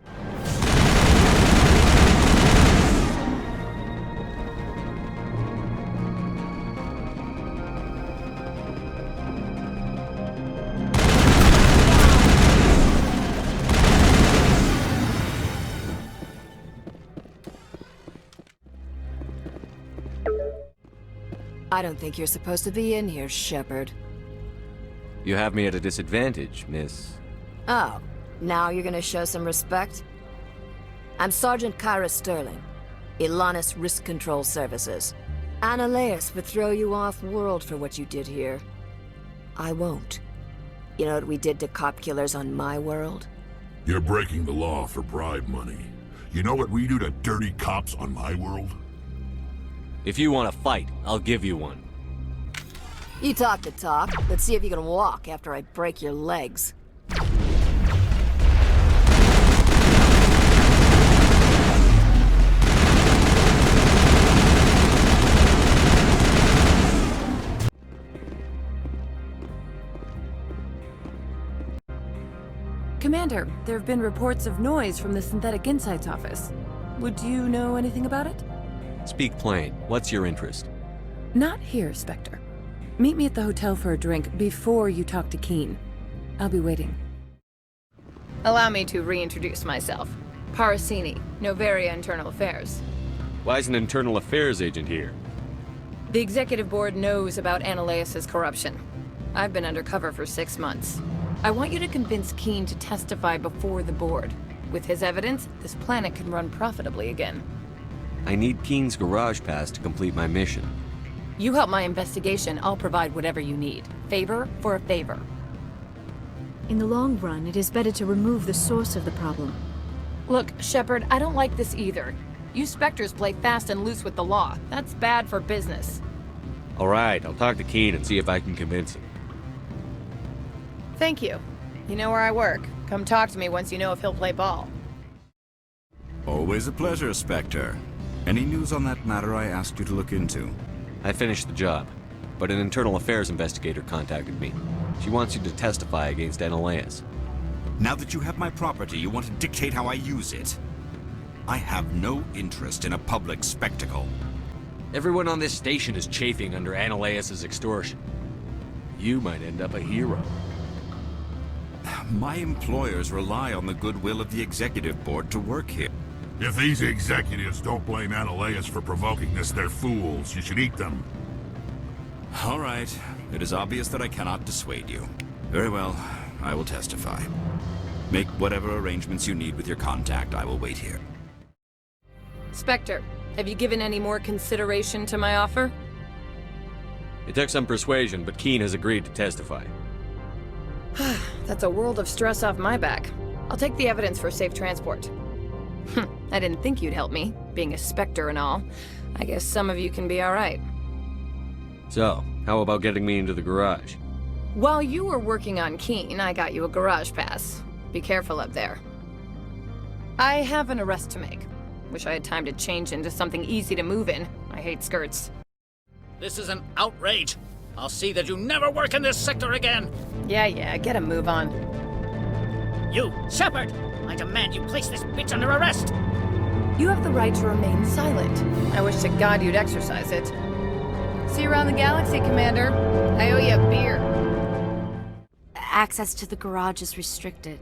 S20: I don't think you're supposed to be in here, Shepard.
S2: You have me at a disadvantage, miss.
S20: Oh, now you're gonna show some respect? I'm Sergeant Kyra Sterling, Ilanis Risk Control Services. Ananias would throw you off-world for what you did here. I won't. You know what we did to cop killers on my world?
S5: You're breaking the law for bribe money. You know what we do to dirty cops on my world?
S2: If you want to fight, I'll give you one.
S20: You talk the talk. Let's see if you can walk after I break your legs.
S17: Commander, there have been reports of noise from the Synthetic Insights office. Would you know anything about it?
S2: Speak plain. What's your interest?
S17: Not here, Spectre. Meet me at the hotel for a drink before you talk to Keen. I'll be waiting.
S21: Allow me to reintroduce myself. Parasini, Noveria Internal Affairs.
S2: Why is an internal affairs agent here?
S21: The executive board knows about Ananias' corruption. I've been undercover for 6 months. I want you to convince Keen to testify before the board. With his evidence, this planet can run profitably again.
S2: I need Keen's garage pass to complete my mission.
S21: You help my investigation, I'll provide whatever you need. Favor for a favor.
S9: In the long run, it is better to remove the source of the problem.
S21: Look, Shepard, I don't like this either. You Spectres play fast and loose with the law. That's bad for business.
S2: Alright, I'll talk to Keen and see if I can convince him.
S21: Thank you. You know where I work. Come talk to me once you know if he'll play ball.
S18: Always a pleasure, Spectre. Any news on that matter I asked you to look into?
S2: I finished the job, but an internal affairs investigator contacted me. She wants you to testify against Ananias.
S18: Now that you have my property, you want to dictate how I use it? I have no interest in a public spectacle.
S2: Everyone on this station is chafing under Ananias' extortion. You might end up a hero.
S18: My employers rely on the goodwill of the executive board to work here.
S5: If these executives don't blame Ananias for provoking this, they're fools. You should eat them.
S18: All right. It is obvious that I cannot dissuade you. Very well. I will testify. Make whatever arrangements you need with your contact. I will wait here.
S21: Spectre, have you given any more consideration to my offer?
S2: It took some persuasion, but Keen has agreed to testify.
S21: That's a world of stress off my back. I'll take the evidence for safe transport. I didn't think you'd help me, being a Spectre and all. I guess some of you can be alright.
S2: So, how about getting me into the garage?
S21: While you were working on Keen, I got you a garage pass. Be careful up there. I have an arrest to make. Wish I had time to change into something easy to move in. I hate skirts.
S12: This is an outrage. I'll see that you never work in this sector again.
S21: Yeah, get a move on.
S12: You, Shepard! I demand you place this bitch under arrest!
S21: You have the right to remain silent. I wish to God you'd exercise it. See you around the galaxy, Commander. I owe you a beer.
S22: Access to the garage is restricted.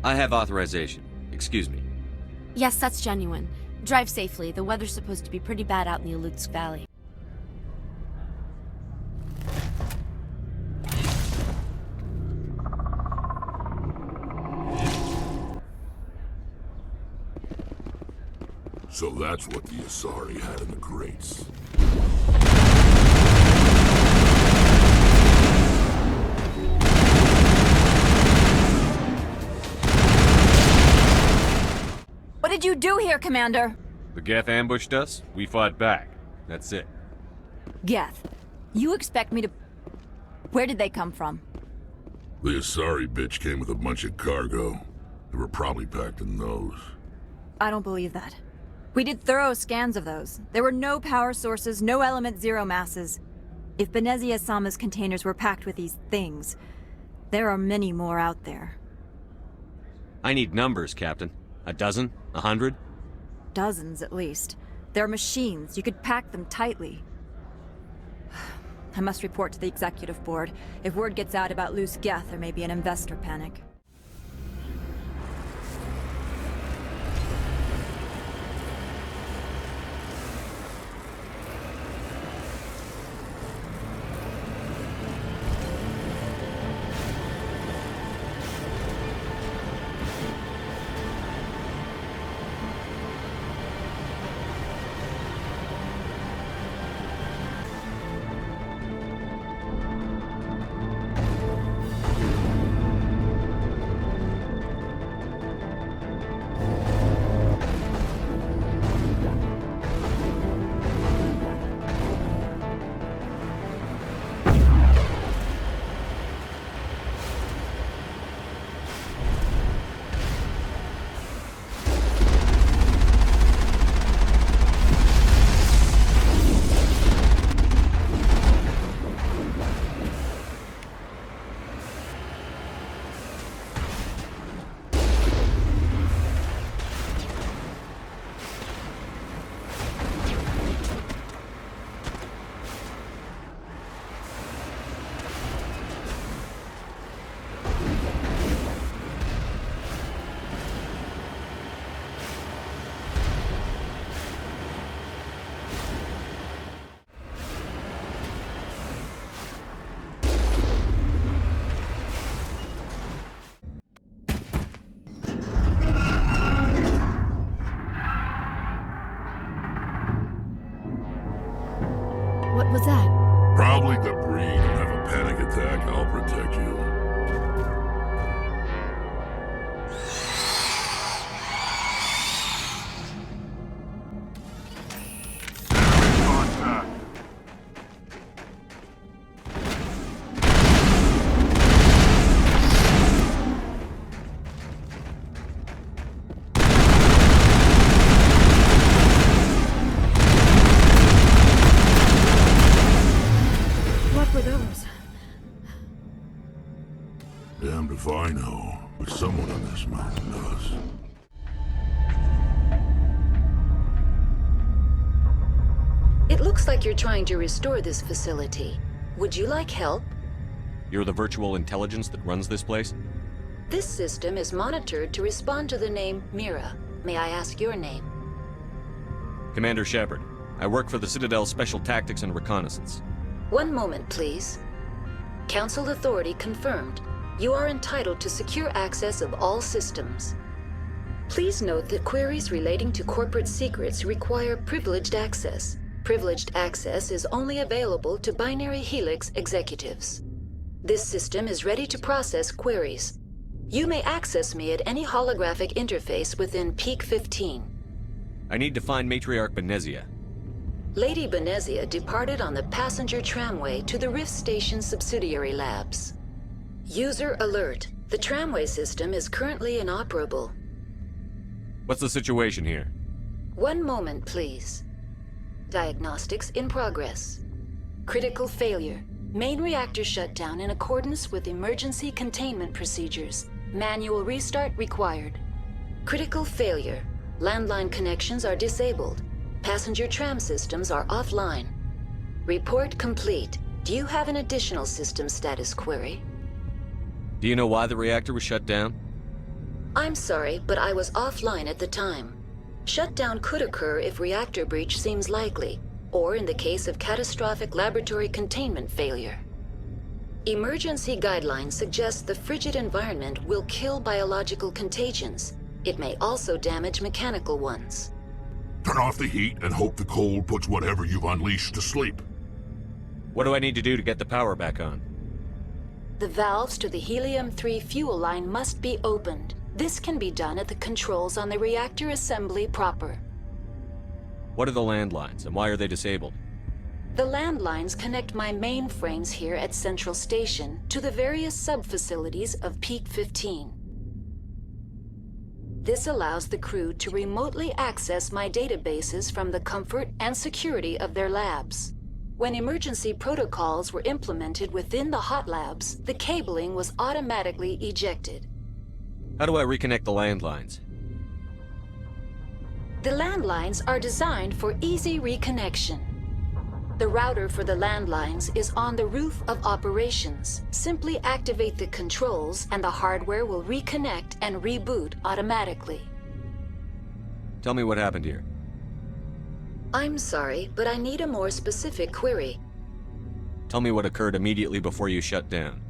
S2: I have authorization. Excuse me.
S22: Yes, that's genuine. Drive safely. The weather's supposed to be pretty bad out in the Alutsk Valley.
S5: So that's what the Asari had in the crates.
S16: What did you do here, Commander?
S2: The Geth ambushed us. We fought back. That's it.
S16: Geth, you expect me to... Where did they come from?
S5: The Asari bitch came with a bunch of cargo. They were probably packed in those.
S16: I don't believe that. We did thorough scans of those. There were no power sources, no element zero masses. If Benezia Sama's containers were packed with these things, there are many more out there.
S2: I need numbers, Captain. A dozen? 100?
S16: Dozens, at least. They're machines. You could pack them tightly. I must report to the executive board. If word gets out about loose Geth, there may be an investor panic.
S9: What was that?
S5: Probably debris. Don't have a panic attack. I'll protect you. Damned if I know, but someone on this mountain does.
S10: It looks like you're trying to restore this facility. Would you like help?
S2: You're the virtual intelligence that runs this place?
S10: This system is monitored to respond to the name Mira. May I ask your name?
S2: Commander Shepard. I work for the Citadel's Special Tactics and Reconnaissance.
S10: One moment, please. Council authority confirmed. You are entitled to secure access of all systems. Please note that queries relating to corporate secrets require privileged access. Privileged access is only available to Binary Helix executives. This system is ready to process queries. You may access me at any holographic interface within Peak 15.
S2: I need to find Matriarch Benezia.
S10: Lady Benezia departed on the passenger tramway to the Rift Station subsidiary labs. User alert. The tramway system is currently inoperable.
S2: What's the situation here?
S10: One moment, please. Diagnostics in progress. Critical failure. Main reactor shutdown in accordance with emergency containment procedures. Manual restart required. Critical failure. Landline connections are disabled. Passenger tram systems are offline. Report complete. Do you have an additional system status query?
S2: Do you know why the reactor was shut down?
S10: I'm sorry, but I was offline at the time. Shutdown could occur if reactor breach seems likely, or in the case of catastrophic laboratory containment failure. Emergency guidelines suggest the frigid environment will kill biological contagions. It may also damage mechanical ones.
S5: Turn off the heat and hope the cold puts whatever you've unleashed to sleep.
S2: What do I need to do to get the power back on?
S10: The valves to the helium-3 fuel line must be opened. This can be done at the controls on the reactor assembly proper.
S2: What are the landlines, and why are they disabled?
S10: The landlines connect my mainframes here at Central Station to the various sub-facilities of Peak 15. This allows the crew to remotely access my databases from the comfort and security of their labs. When emergency protocols were implemented within the hot labs, the cabling was automatically ejected.
S2: How do I reconnect the landlines?
S10: The landlines are designed for easy reconnection. The router for the landlines is on the roof of operations. Simply activate the controls and the hardware will reconnect and reboot automatically.
S2: Tell me what happened here.
S10: I'm sorry, but I need a more specific query.
S2: Tell me what occurred immediately before you shut down.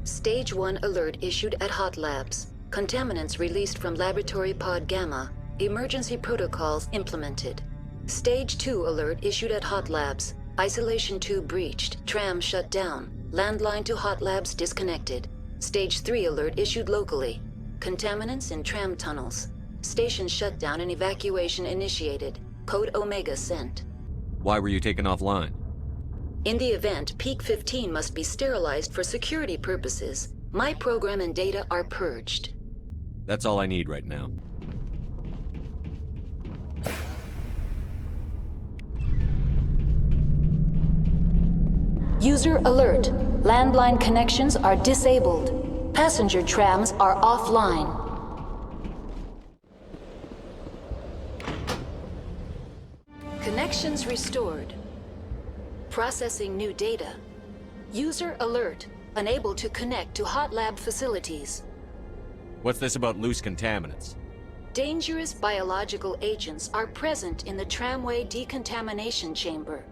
S10: Stage 1 alert issued at Hot Labs. Contaminants released from Laboratory Pod Gamma. Emergency protocols implemented. Stage 2 alert issued at Hot Labs. Isolation tube breached. Tram shut down. Landline to Hot Labs disconnected. Stage 3 alert issued locally. Contaminants in tram tunnels. Station shutdown and evacuation initiated. Code Omega sent.
S2: Why were you taken offline?
S10: In the event, Peak 15 must be sterilized for security purposes. My program and data are purged.
S2: That's all I need right now.
S10: User alert. Landline connections are disabled. Passenger trams are offline. Connections restored. Processing new data. User alert. Unable to connect to hot lab facilities.
S2: What's this about loose contaminants?
S10: Dangerous biological agents are present in the tramway decontamination chamber.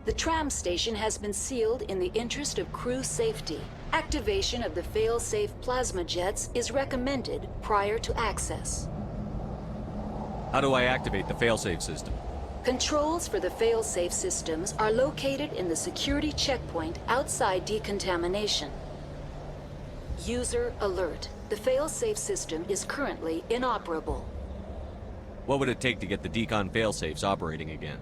S10: The tram station has been sealed in the interest of crew safety. Activation of the fail-safe plasma jets is recommended prior to access.
S2: How do I activate the failsafe system?
S10: Controls for the fail-safe systems are located in the security checkpoint outside decontamination. User alert. The fail-safe system is currently inoperable.
S2: What would it take to get the decon failsafes operating again?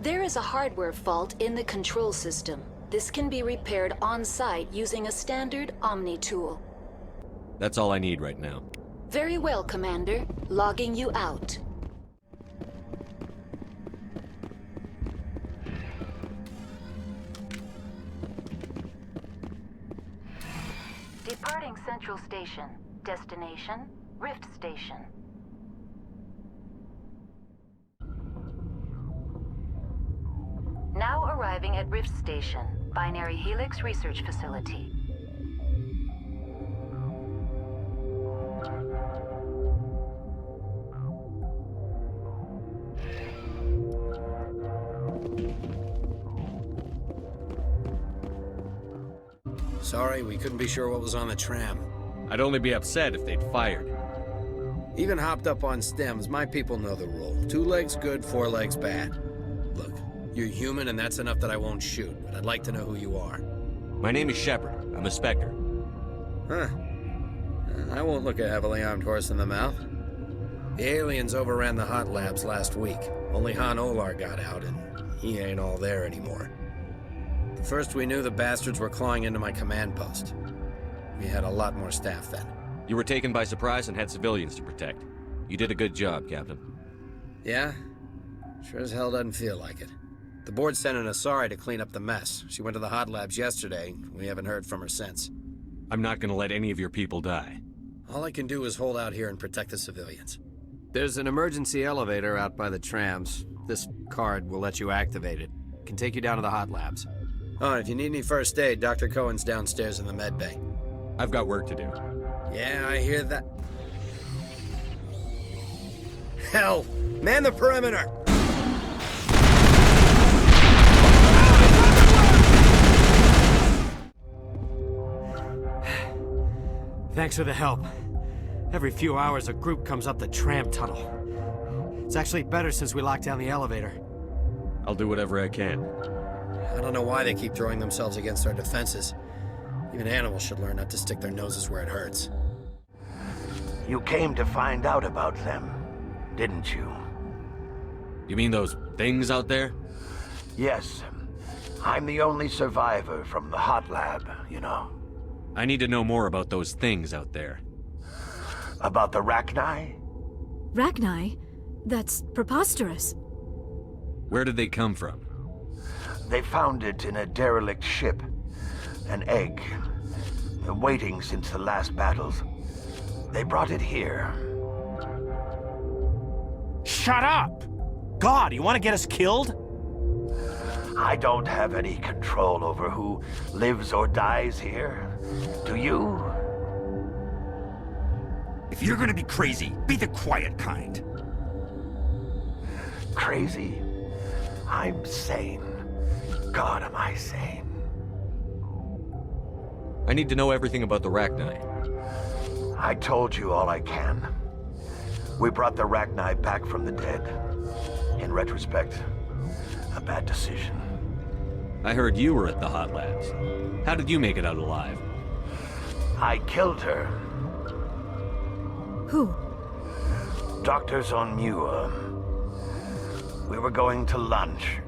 S10: There is a hardware fault in the control system. This can be repaired on-site using a standard Omni tool.
S2: That's all I need right now.
S10: Very well, Commander. Logging you out. Departing Central Station. Destination, Rift Station. Now arriving at Rift Station, Binary Helix Research Facility.
S3: Sorry, we couldn't be sure what was on the tram.
S2: I'd only be upset if they'd fired.
S3: Even hopped up on stems, my people know the rule. 2 legs good, 4 legs bad. Look, you're human and that's enough that I won't shoot, but I'd like to know who you are.
S2: My name is Shepard. I'm a Spectre.
S3: Huh. I won't look a heavily armed horse in the mouth. The aliens overran the hot labs last week. Only Han Olar got out, and he ain't all there anymore. First we knew the bastards were clawing into my command post. We had a lot more staff then.
S2: You were taken by surprise and had civilians to protect. You did a good job, Captain.
S3: Yeah? Sure as hell doesn't feel like it. The board sent an Asari to clean up the mess. She went to the hot labs yesterday. We haven't heard from her since.
S2: I'm not gonna let any of your people die.
S3: All I can do is hold out here and protect the civilians. There's an emergency elevator out by the trams. This card will let you activate it. Can take you down to the hot labs. Oh, and if you need any first aid, Dr. Cohen's downstairs in the med bay.
S2: I've got work to do.
S3: Yeah, I hear that. Hell! Man the perimeter!
S7: Thanks for the help. Every few hours, a group comes up the tram tunnel. It's actually better since we locked down the elevator.
S2: I'll do whatever I can.
S3: I don't know why they keep throwing themselves against our defenses. Even animals should learn not to stick their noses where it hurts.
S6: You came to find out about them, didn't you?
S2: You mean those things out there?
S6: Yes. I'm the only survivor from the hot lab, you know.
S2: I need to know more about those things out there.
S6: About the Rachni?
S9: Rachni? That's preposterous.
S2: Where did they come from?
S6: They found it in a derelict ship. An egg. Waiting since the last battles. They brought it here.
S7: Shut up! God, you want to get us killed?
S6: I don't have any control over who lives or dies here. Do you?
S23: If you're gonna be crazy, be the quiet kind.
S6: Crazy? I'm sane. God, am I sane?
S2: I need to know everything about the Rachni.
S6: I told you all I can. We brought the Rachni back from the dead. In retrospect, a bad decision.
S2: I heard you were at the hot labs. How did you make it out alive?
S6: I killed her.
S9: Who?
S6: Doctors on Muir. We were going to lunch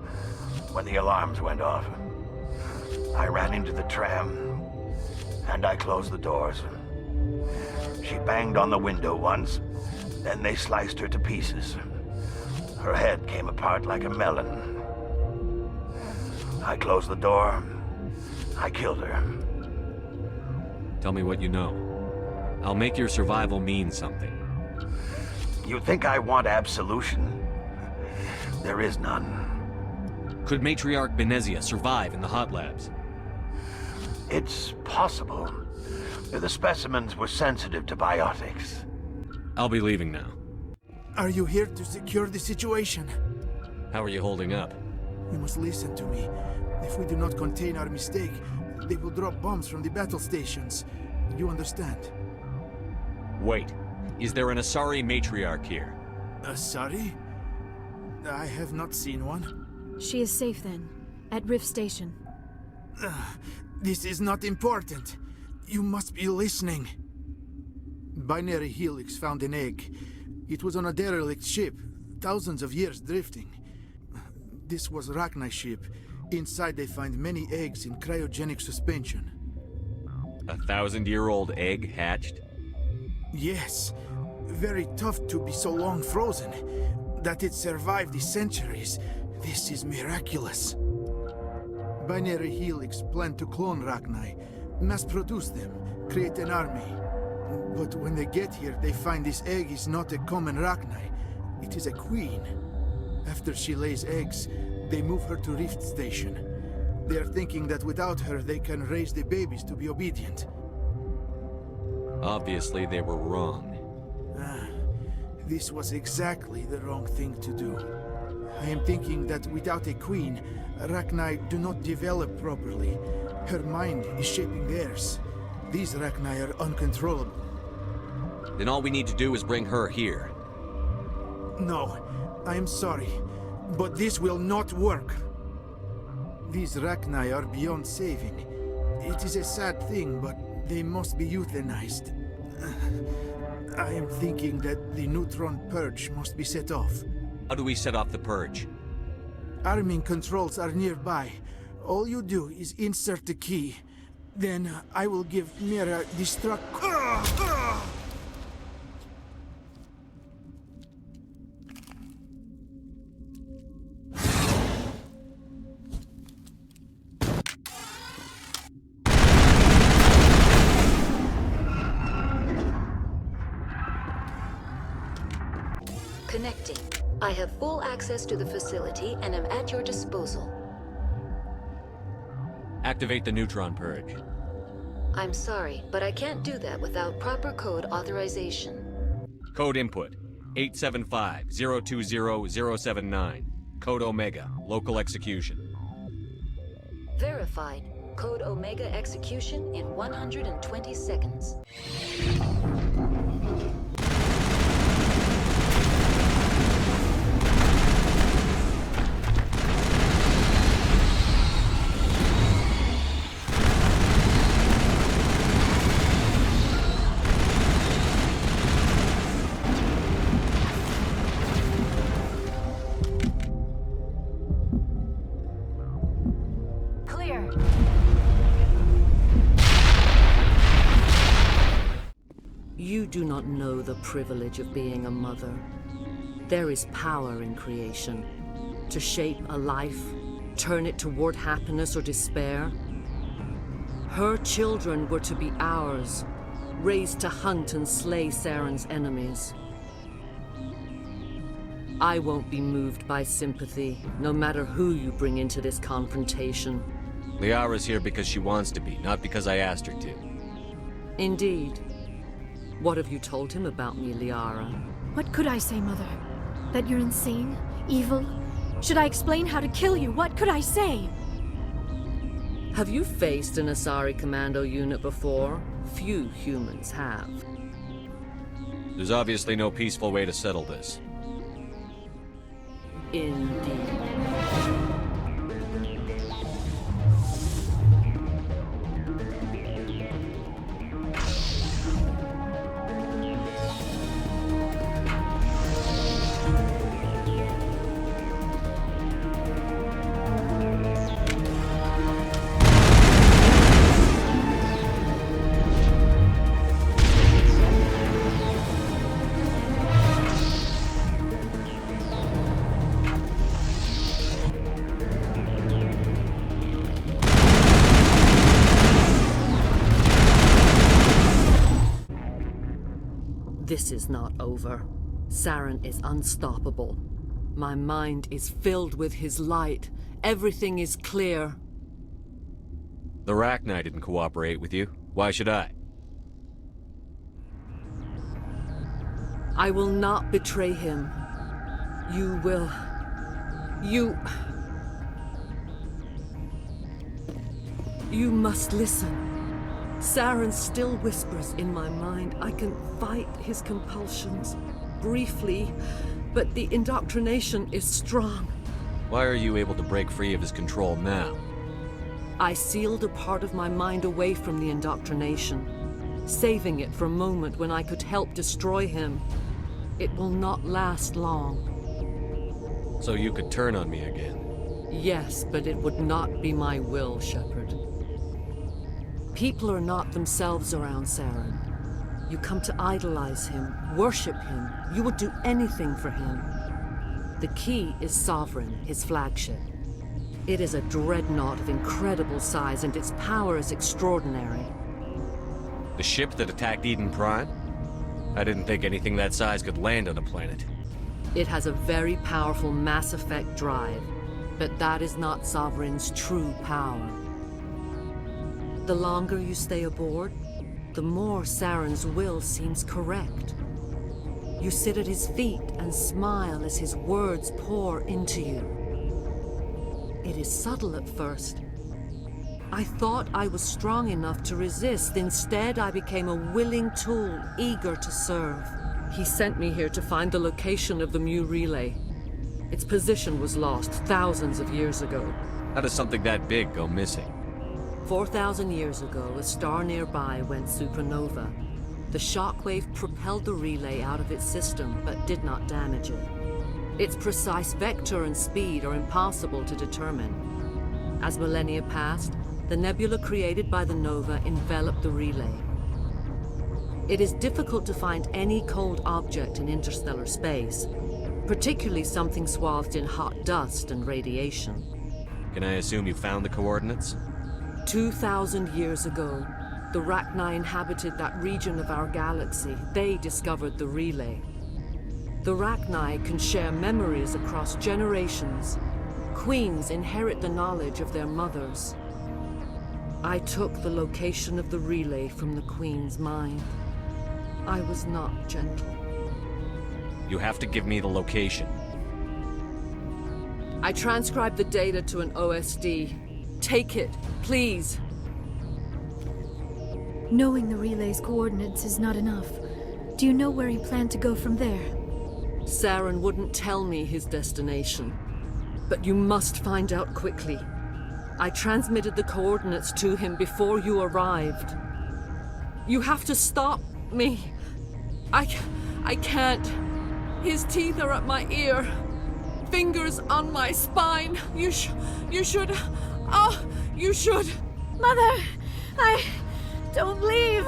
S6: when the alarms went off. I ran into the tram, and I closed the doors. She banged on the window once, then they sliced her to pieces. Her head came apart like a melon. I closed the door. I killed her.
S2: Tell me what you know. I'll make your survival mean something.
S6: You think I want absolution? There is none.
S2: Could Matriarch Benezia survive in the hot labs?
S6: It's possible. The specimens were sensitive to biotics.
S2: I'll be leaving now.
S24: Are you here to secure the situation?
S2: How are you holding up?
S24: You must listen to me. If we do not contain our mistake, they will drop bombs from the battle stations. You understand?
S2: Wait. Is there an Asari Matriarch here?
S24: Asari? I have not seen one.
S9: She is safe then, at Rift Station.
S24: This is not important. You must be listening. Binary Helix found an egg. It was on a derelict ship, thousands of years drifting. This was Rachni's ship. Inside they find many eggs in cryogenic suspension.
S2: 1,000-year-old egg hatched?
S24: Yes. Very tough to be so long frozen. That it survived the centuries. This is miraculous. Binary Helix planned to clone Rachni, mass-produce them, create an army. But when they get here, they find this egg is not a common Rachni. It is a queen. After she lays eggs, they move her to Rift Station. They are thinking that without her, they can raise the babies to be obedient.
S2: Obviously, they were wrong.
S24: This was exactly the wrong thing to do. I am thinking that without a queen, Rachni do not develop properly. Her mind is shaping theirs. These Rachni are uncontrollable.
S2: Then all we need to do is bring her here.
S24: No, I am sorry, but this will not work. These Rachni are beyond saving. It is a sad thing, but they must be euthanized. I am thinking that the neutron purge must be set off.
S2: How do we set off the purge?
S24: Arming controls are nearby. All you do is insert the key. Then I will give Mira destruct...
S10: Connecting. I have full access to the facility and am at your disposal.
S2: Activate the neutron purge.
S10: I'm sorry, but I can't do that without proper code authorization.
S2: Code input 875-020-079. Code Omega, local execution.
S10: Verified. Code Omega execution in 120 seconds.
S4: You do not know the privilege of being a mother. There is power in creation. To shape a life, turn it toward happiness or despair. Her children were to be ours, raised to hunt and slay Saren's enemies. I won't be moved by sympathy, no matter who you bring into this confrontation.
S2: Liara's here because she wants to be, not because I asked her to.
S4: Indeed. What have you told him about me, Liara?
S9: What could I say, Mother? That you're insane? Evil? Should I explain how to kill you? What could I say?
S4: Have you faced an Asari commando unit before? Few humans have.
S2: There's obviously no peaceful way to settle this.
S4: Indeed. This is not over. Saren is unstoppable. My mind is filled with his light. Everything is clear.
S2: The Rachni didn't cooperate with you. Why should I?
S4: I will not betray him. You will... You must listen. Saren still whispers in my mind. I can fight his compulsions. Briefly, But the indoctrination is strong.
S2: Why are you able to break free of his control now?
S4: I sealed a part of my mind away from the indoctrination, saving it for a moment when I could help destroy him. It will not last long.
S2: So you could turn on me again?
S4: Yes, but it would not be my will, Shepard. People are not themselves around Saren. You come to idolize him, worship him. You would do anything for him. The key is Sovereign, his flagship. It is a dreadnought of incredible size, and its power is extraordinary.
S2: The ship that attacked Eden Prime? I didn't think anything that size could land on a planet.
S4: It has a very powerful mass effect drive, but that is not Sovereign's true power. The longer you stay aboard, the more Saren's will seems correct. You sit at his feet and smile as his words pour into you. It is subtle at first. I thought I was strong enough to resist. Instead, I became a willing tool, eager to serve. He sent me here to find the location of the Mu relay. Its position was lost thousands of years ago.
S2: How does something that big go missing?
S4: 4,000 years ago, a star nearby went supernova. The shockwave propelled the relay out of its system, but did not damage it. Its precise vector and speed are impossible to determine. As millennia passed, the nebula created by the nova enveloped the relay. It is difficult to find any cold object in interstellar space, particularly something swathed in hot dust and radiation.
S2: Can I assume you found the coordinates?
S4: 2,000 years ago, the Rachni inhabited that region of our galaxy. They discovered the relay. The Rachni can share memories across generations. Queens inherit the knowledge of their mothers. I took the location of the relay from the Queen's mind. I was not gentle.
S2: You have to give me the location.
S4: I transcribed the data to an OSD. Take it, please.
S9: Knowing the relay's coordinates is not enough. Do you know where he planned to go from there?
S4: Saren wouldn't tell me his destination. But you must find out quickly. I transmitted the coordinates to him before you arrived. You have to stop me. I can't. His teeth are at my ear. Fingers on my spine. You should. Oh, you should.
S9: Mother, don't leave.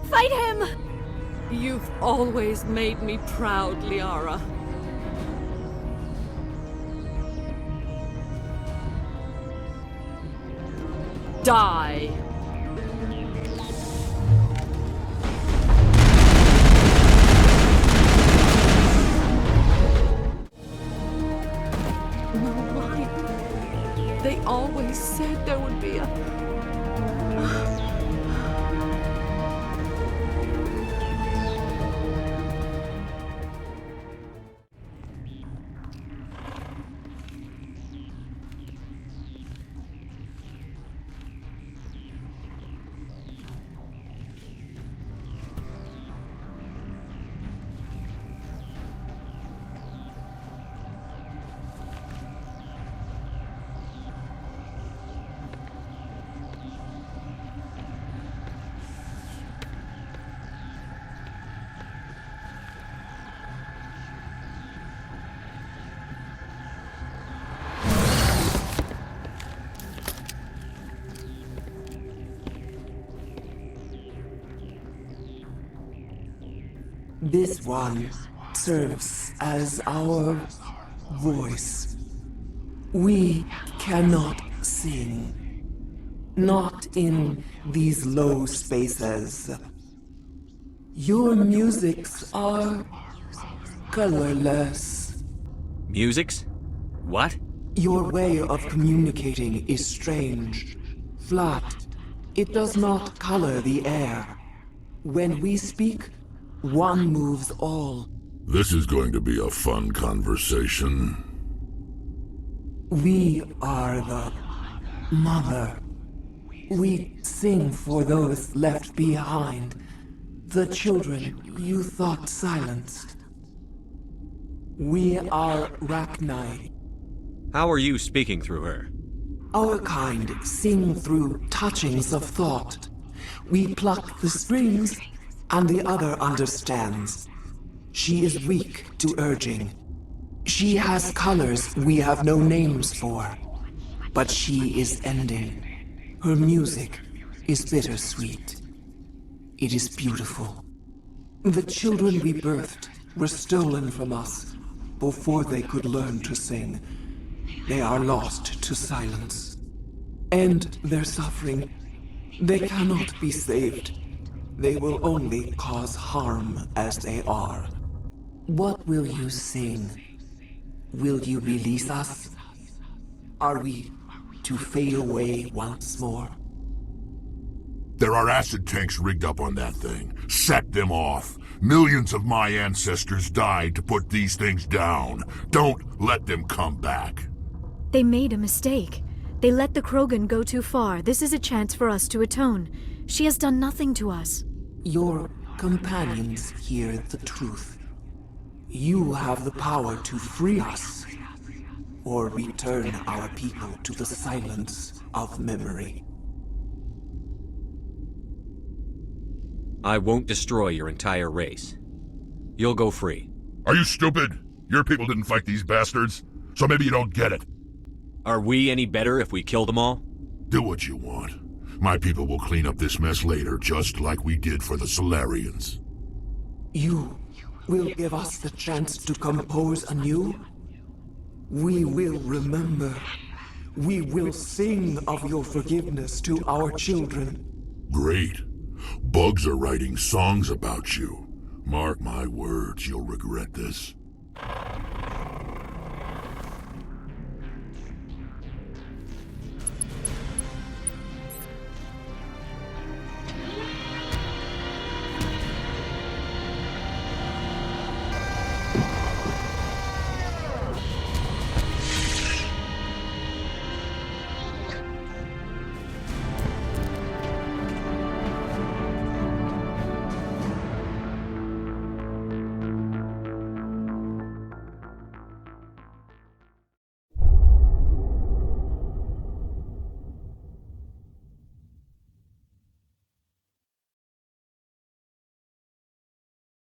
S9: Fight him.
S4: You've always made me proud, Liara. Die. No light. They always said there would be a...
S11: This one serves as our voice. We cannot sing. Not in these low spaces. Your musics are colorless.
S2: Musics? What?
S11: Your way of communicating is strange. Flat. It does not color the air. When we speak, one moves all.
S5: This is going to be a fun conversation.
S11: We are the mother. We sing for those left behind. The children you thought silenced. We are Rachni.
S2: How are you speaking through her?
S11: Our kind sing through touchings of thought. We pluck the strings, and the other understands. She is weak to urging. She has colors we have no names for. But she is ending. Her music is bittersweet. It is beautiful. The children we birthed were stolen from us before they could learn to sing. They are lost to silence. And their suffering, they cannot be saved. They will only cause harm as they are. What will you sing? Will you release us? Are we to fade away once more?
S5: There are acid tanks rigged up on that thing. Set them off. Millions of my ancestors died to put these things down. Don't let them come back.
S9: They made a mistake. They let the Krogan go too far. This is a chance for us to atone. She has done nothing to us.
S11: Your companions hear the truth. You have the power to free us, or return our people to the silence of memory.
S2: I won't destroy your entire race. You'll go free.
S5: Are you stupid? Your people didn't fight these bastards, so maybe you don't get it.
S2: Are we any better if we kill them all?
S5: Do what you want. My people will clean up this mess later, just like we did for the Solarians.
S11: You will give us the chance to compose anew? We will remember. We will sing of your forgiveness to our children.
S5: Great. Bugs are writing songs about you. Mark my words, you'll regret this.